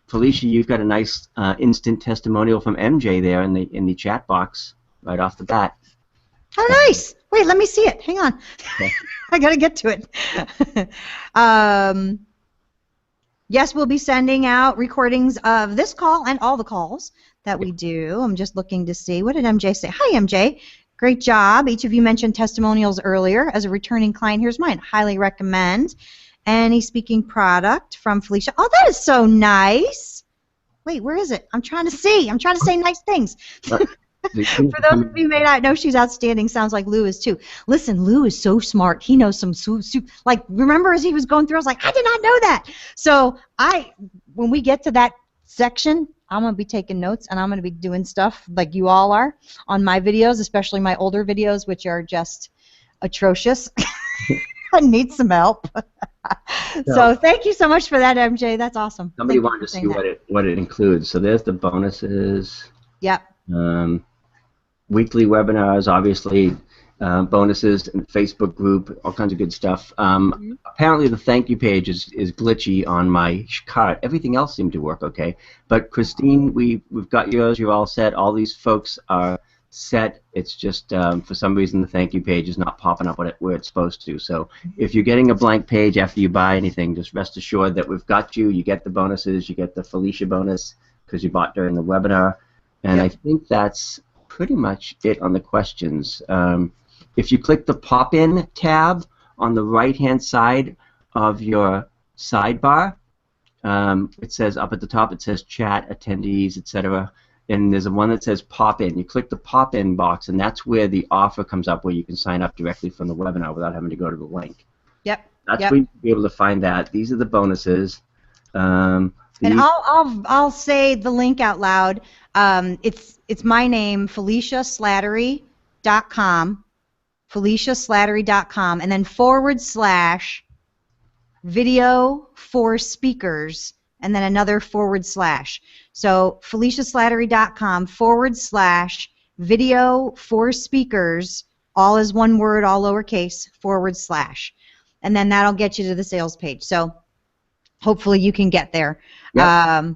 Felicia, you've got a nice instant testimonial from MJ there in the chat box right off the bat. Oh, nice. Wait, let me see it. Hang on. Okay. I got to get to it. Yes, we'll be sending out recordings of this call and all the calls that we do. I'm just looking to see. What did MJ say? Hi, MJ. Great job. Each of you mentioned testimonials earlier. As a returning client, here's mine. Highly recommend any speaking product from Felicia. Oh, that is so nice. Wait, where is it? I'm trying to see. I'm trying to say nice things. For those of you who may not know, she's outstanding. Sounds like Lou is too. Listen, Lou is so smart. He knows some like, remember as he was going through, I was like, I did not know that. So when we get to that section, I'm going to be taking notes, and I'm going to be doing stuff like you all are on my videos, especially my older videos, which are just atrocious. I need some help. So thank you so much for that, MJ. That's awesome. Somebody wanted to see what it includes. So there's the bonuses. Yep. Weekly webinars, obviously, bonuses, and Facebook group, all kinds of good stuff. Apparently the thank you page is glitchy on my card. Everything else seemed to work okay. But Christine, we've got yours. You're all set. All these folks are set. It's just for some reason the thank you page is not popping up where it's supposed to. So if you're getting a blank page after you buy anything, just rest assured that we've got you. You get the bonuses. You get the Felicia bonus because you bought during the webinar. And I think that's pretty much it on the questions. If you click the pop-in tab on the right-hand side of your sidebar, it says up at the top, it says chat, attendees, etc. And there's one that says pop-in. You click the pop-in box, and that's where the offer comes up where you can sign up directly from the webinar without having to go to the link. Yep. That's where you'll be able to find that. These are the bonuses. And I'll say the link out loud. It's my name, FeliciaSlattery.com, FeliciaSlattery.com, and then /video for speakers, and then another /. So FeliciaSlattery.com /video for speakers, all is one word, all lowercase, /. And then that'll get you to the sales page. So hopefully you can get there. Yep.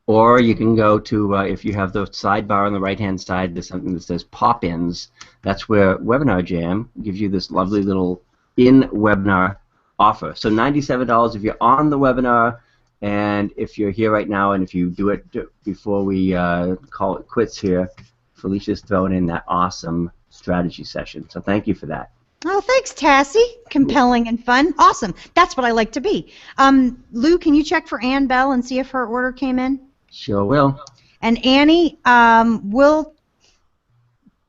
Or you can go to, if you have the sidebar on the right-hand side, there's something that says pop-ins. That's where Webinar Jam gives you this lovely little in-webinar offer. So $97 if you're on the webinar, and if you're here right now, and if you do it before we call it quits here, Felicia's throwing in that awesome strategy session. So thank you for that. Oh, thanks, Tassie. Compelling and fun. Awesome. That's what I like to be. Lou, can you check for Ann Bell and see if her order came in? Sure will. And Annie,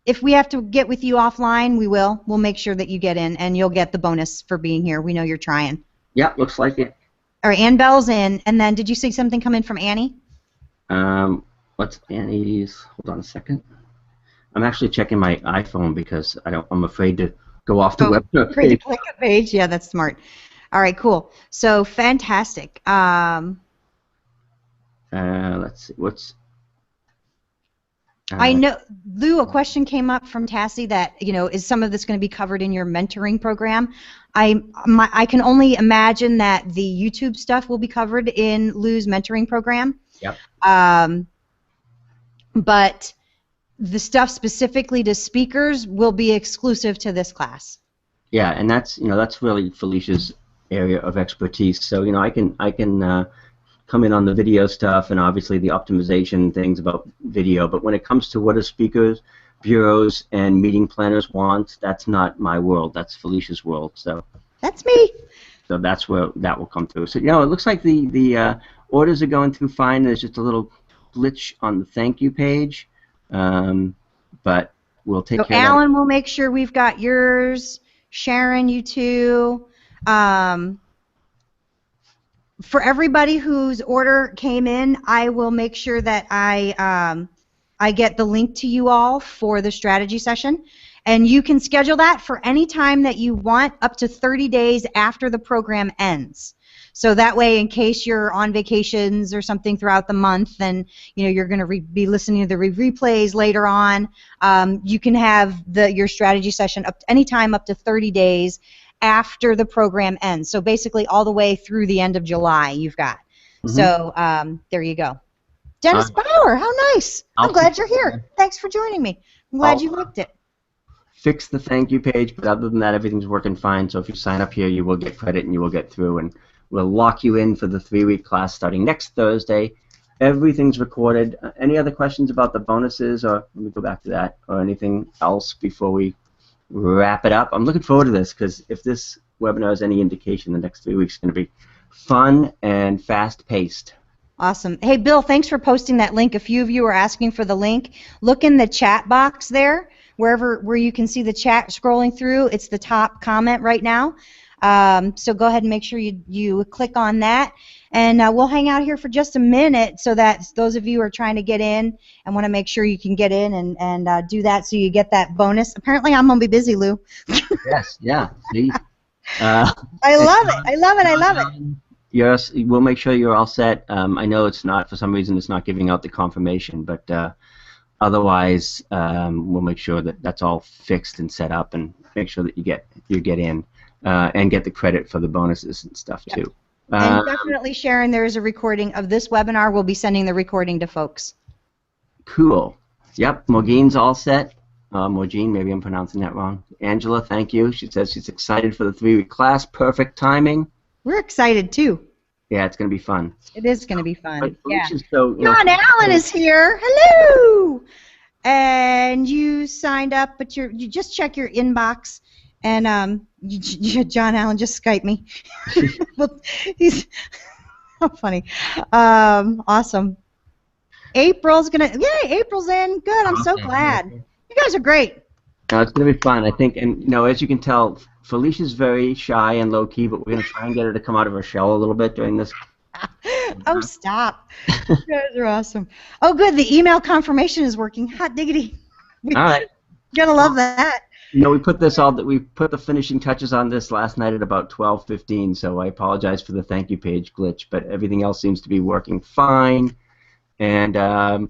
if we have to get with you offline, we will. We'll make sure that you get in, and you'll get the bonus for being here. We know you're trying. Yep, looks like it. All right, Ann Bell's in, and then did you see something come in from Annie? What's Annie's? Hold on a second. I'm actually checking my iPhone because I'm afraid to go off the website. Afraid to click a page? Yeah, that's smart. All right, cool. So fantastic. Let's see. What's? I know, Lou. A question came up from Tassie that is some of this going to be covered in your mentoring program? I can only imagine that the YouTube stuff will be covered in Lou's mentoring program. Yep. But the stuff specifically to speakers will be exclusive to this class. Yeah, and that's really Felicia's area of expertise. So I can come in on the video stuff and obviously the optimization things about video. But when it comes to what do speakers, bureaus, and meeting planners want, that's not my world. That's Felicia's world. So that's me. So that's where that will come through. So it looks like the orders are going through fine. There's just a little glitch on the thank you page, but we'll take care of that. Alan will make sure we've got yours. Sharon, you too. For everybody whose order came in, I will make sure that I get the link to you all for the strategy session. And you can schedule that for any time that you want, up to 30 days after the program ends. So that way, in case you're on vacations or something throughout the month, and you're going to be listening to the replays later on, you can have your strategy session anytime up to 30 days after the program ends. So basically all the way through the end of July you've got. Mm-hmm. So there you go. Dennis Bauer, how nice. I'm glad you're here. Thanks for joining me. I'm glad you liked it. Fix the thank you page, but other than that, everything's working fine. So if you sign up here, you will get credit and you will get through, and we'll lock you in for the 3-week class starting next Thursday. everything's recorded. Any other questions about the bonuses, or let me go back to that, or anything else before we wrap it up? I'm looking forward to this because if this webinar is any indication, the next 3 weeks is going to be fun and fast-paced. Awesome. Hey, Bill, thanks for posting that link. A few of you are asking for the link. Look in the chat box there, where you can see the chat scrolling through. It's the top comment right now. So go ahead and make sure you click on that. And we'll hang out here for just a minute so that those of you who are trying to get in and want to make sure you can get in and do that so you get that bonus. Apparently I'm going to be busy, Lou. Yes, yeah. See? I love it. I love it. I love it. Yes, we'll make sure you're all set. I know it's not, for some reason, it's not giving out the confirmation, but otherwise, we'll make sure that that's all fixed and set up, and make sure that you get in and get the credit for the bonuses and stuff too. And definitely, Sharon, there is a recording of this webinar. We'll be sending the recording to folks. Cool. Yep, Morgine's all set. Morgine, maybe I'm pronouncing that wrong. Angela, thank you. She says she's excited for the 3-week class. Perfect timing. We're excited too. Yeah, it's going to be fun. It is going to be fun. Yeah. So, John Allen is here. Hello. And you signed up, but you just check your inbox, and John Allen just Skype me. He's how funny. Awesome. April's April's in. Good. I'm so glad. You guys are great. No, it's going to be fun, I think. And as you can tell, Felicia's very shy and low-key, but we're going to try and get her to come out of her shell a little bit during this. Oh, stop. You guys are awesome. Oh, good. The email confirmation is working. Hot diggity. All right. You're going to love that. We put the finishing touches on this last night at about 12:15, so I apologize for the thank you page glitch, but everything else seems to be working fine. And Gil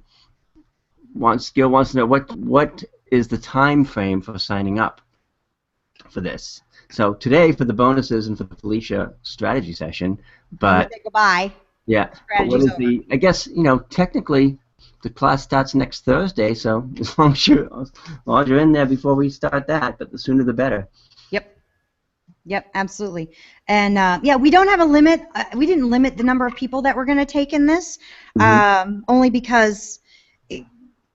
wants to know what is the time frame for signing up for this. So today for the bonuses and for the Felicia strategy session, but say goodbye. Yeah, but what is I guess technically the class starts next Thursday, so as long as you're in there before we start that, but the sooner the better. Yep, absolutely. And yeah, we don't have a limit. We didn't limit the number of people that we're going to take in this, only because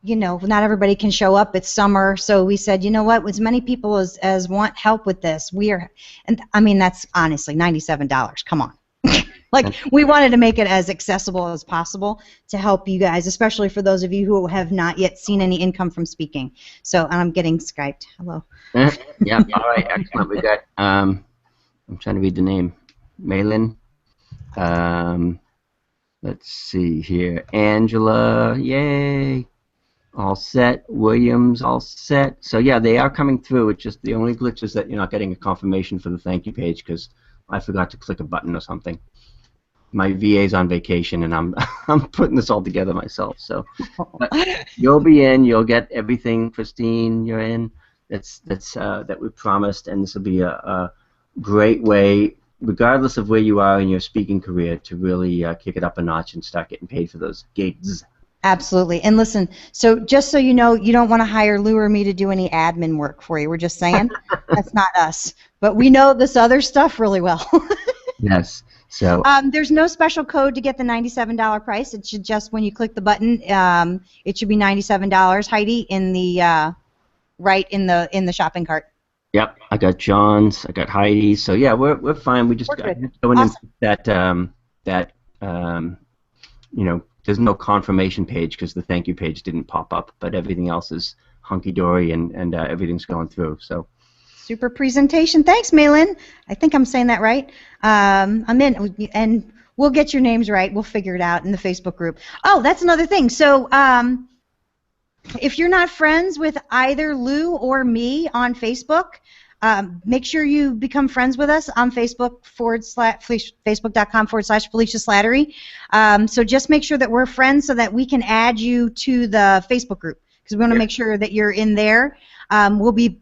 not everybody can show up. It's summer, so we said, you know what, as many people as want help with this, and I mean, that's honestly $97. Come on. Like, we wanted to make it as accessible as possible to help you guys, especially for those of you who have not yet seen any income from speaking. So I'm getting Skyped. Hello. Yeah, all right, excellent. We got, I'm trying to read the name, Malin. Let's see here. Angela, yay. All set. Williams, all set. So yeah, they are coming through. It's just the only glitch is that you're not getting a confirmation for the thank you page because I forgot to click a button or something. My VA's on vacation, and I'm putting this all together myself. So but you'll be in. You'll get everything, Christine. You're in. That we promised, and this will be a great way, regardless of where you are in your speaking career, to really kick it up a notch and start getting paid for those gigs. Absolutely. And listen, so just so you know, you don't want to hire Lou or me to do any admin work for you. We're just saying that's not us. But we know this other stuff really well. Yes. So there's no special code to get the $97 price. It should just, when you click the button, it should be $97, Heidi, in the right in the shopping cart. Yep, I got John's, I got Heidi's. So yeah, we're fine. We just going awesome. in that there's no confirmation page because the thank you page didn't pop up, but everything else is hunky dory and everything's going through. So. Super presentation. Thanks, Malin. I think I'm saying that right. I'm in, and we'll get your names right. We'll figure it out in the Facebook group. Oh, that's another thing. So if you're not friends with either Lou or me on Facebook, make sure you become friends with us on Facebook Facebook.com/Felicia Slattery. So just make sure that we're friends so that we can add you to the Facebook group because we want to make sure that you're in there. We'll be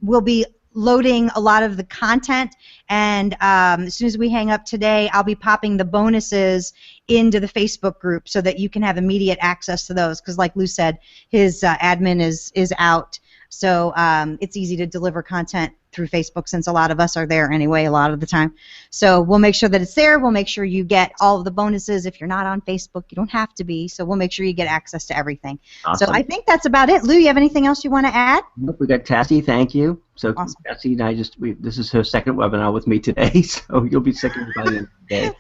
loading a lot of the content, and as soon as we hang up today, I'll be popping the bonuses into the Facebook group so that you can have immediate access to those because, like Lou said, his admin is out. So it's easy to deliver content through Facebook since a lot of us are there anyway a lot of the time. So we'll make sure that it's there. We'll make sure you get all of the bonuses. If you're not on Facebook, you don't have to be. So we'll make sure you get access to everything. Awesome. So I think that's about it. Lou, you have anything else you want to add? Nope, we got Tassie, thank you. So Awesome. Tassie and I this is her second webinar with me today, so you'll be second by the end of the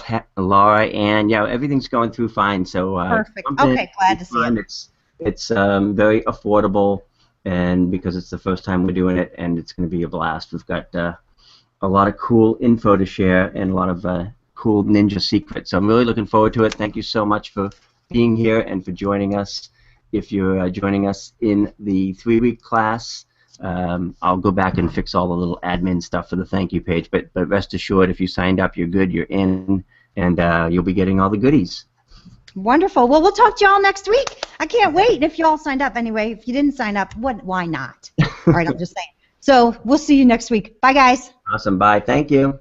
day. Laura, and yeah, everything's going through fine. So Perfect. Okay, glad to see it. It's very affordable, and because it's the first time we're doing it, and it's going to be a blast. We've got a lot of cool info to share and a lot of cool ninja secrets. So I'm really looking forward to it. Thank you so much for being here and for joining us. If you're joining us in the 3-week class, I'll go back and fix all the little admin stuff for the thank you page. But rest assured, if you signed up, you're good, you're in, and you'll be getting all the goodies. Wonderful. Well, we'll talk to you all next week. I can't wait. If you all signed up anyway, if you didn't sign up, why not? All right, I'm just saying. So we'll see you next week. Bye, guys. Awesome. Bye. Thank you.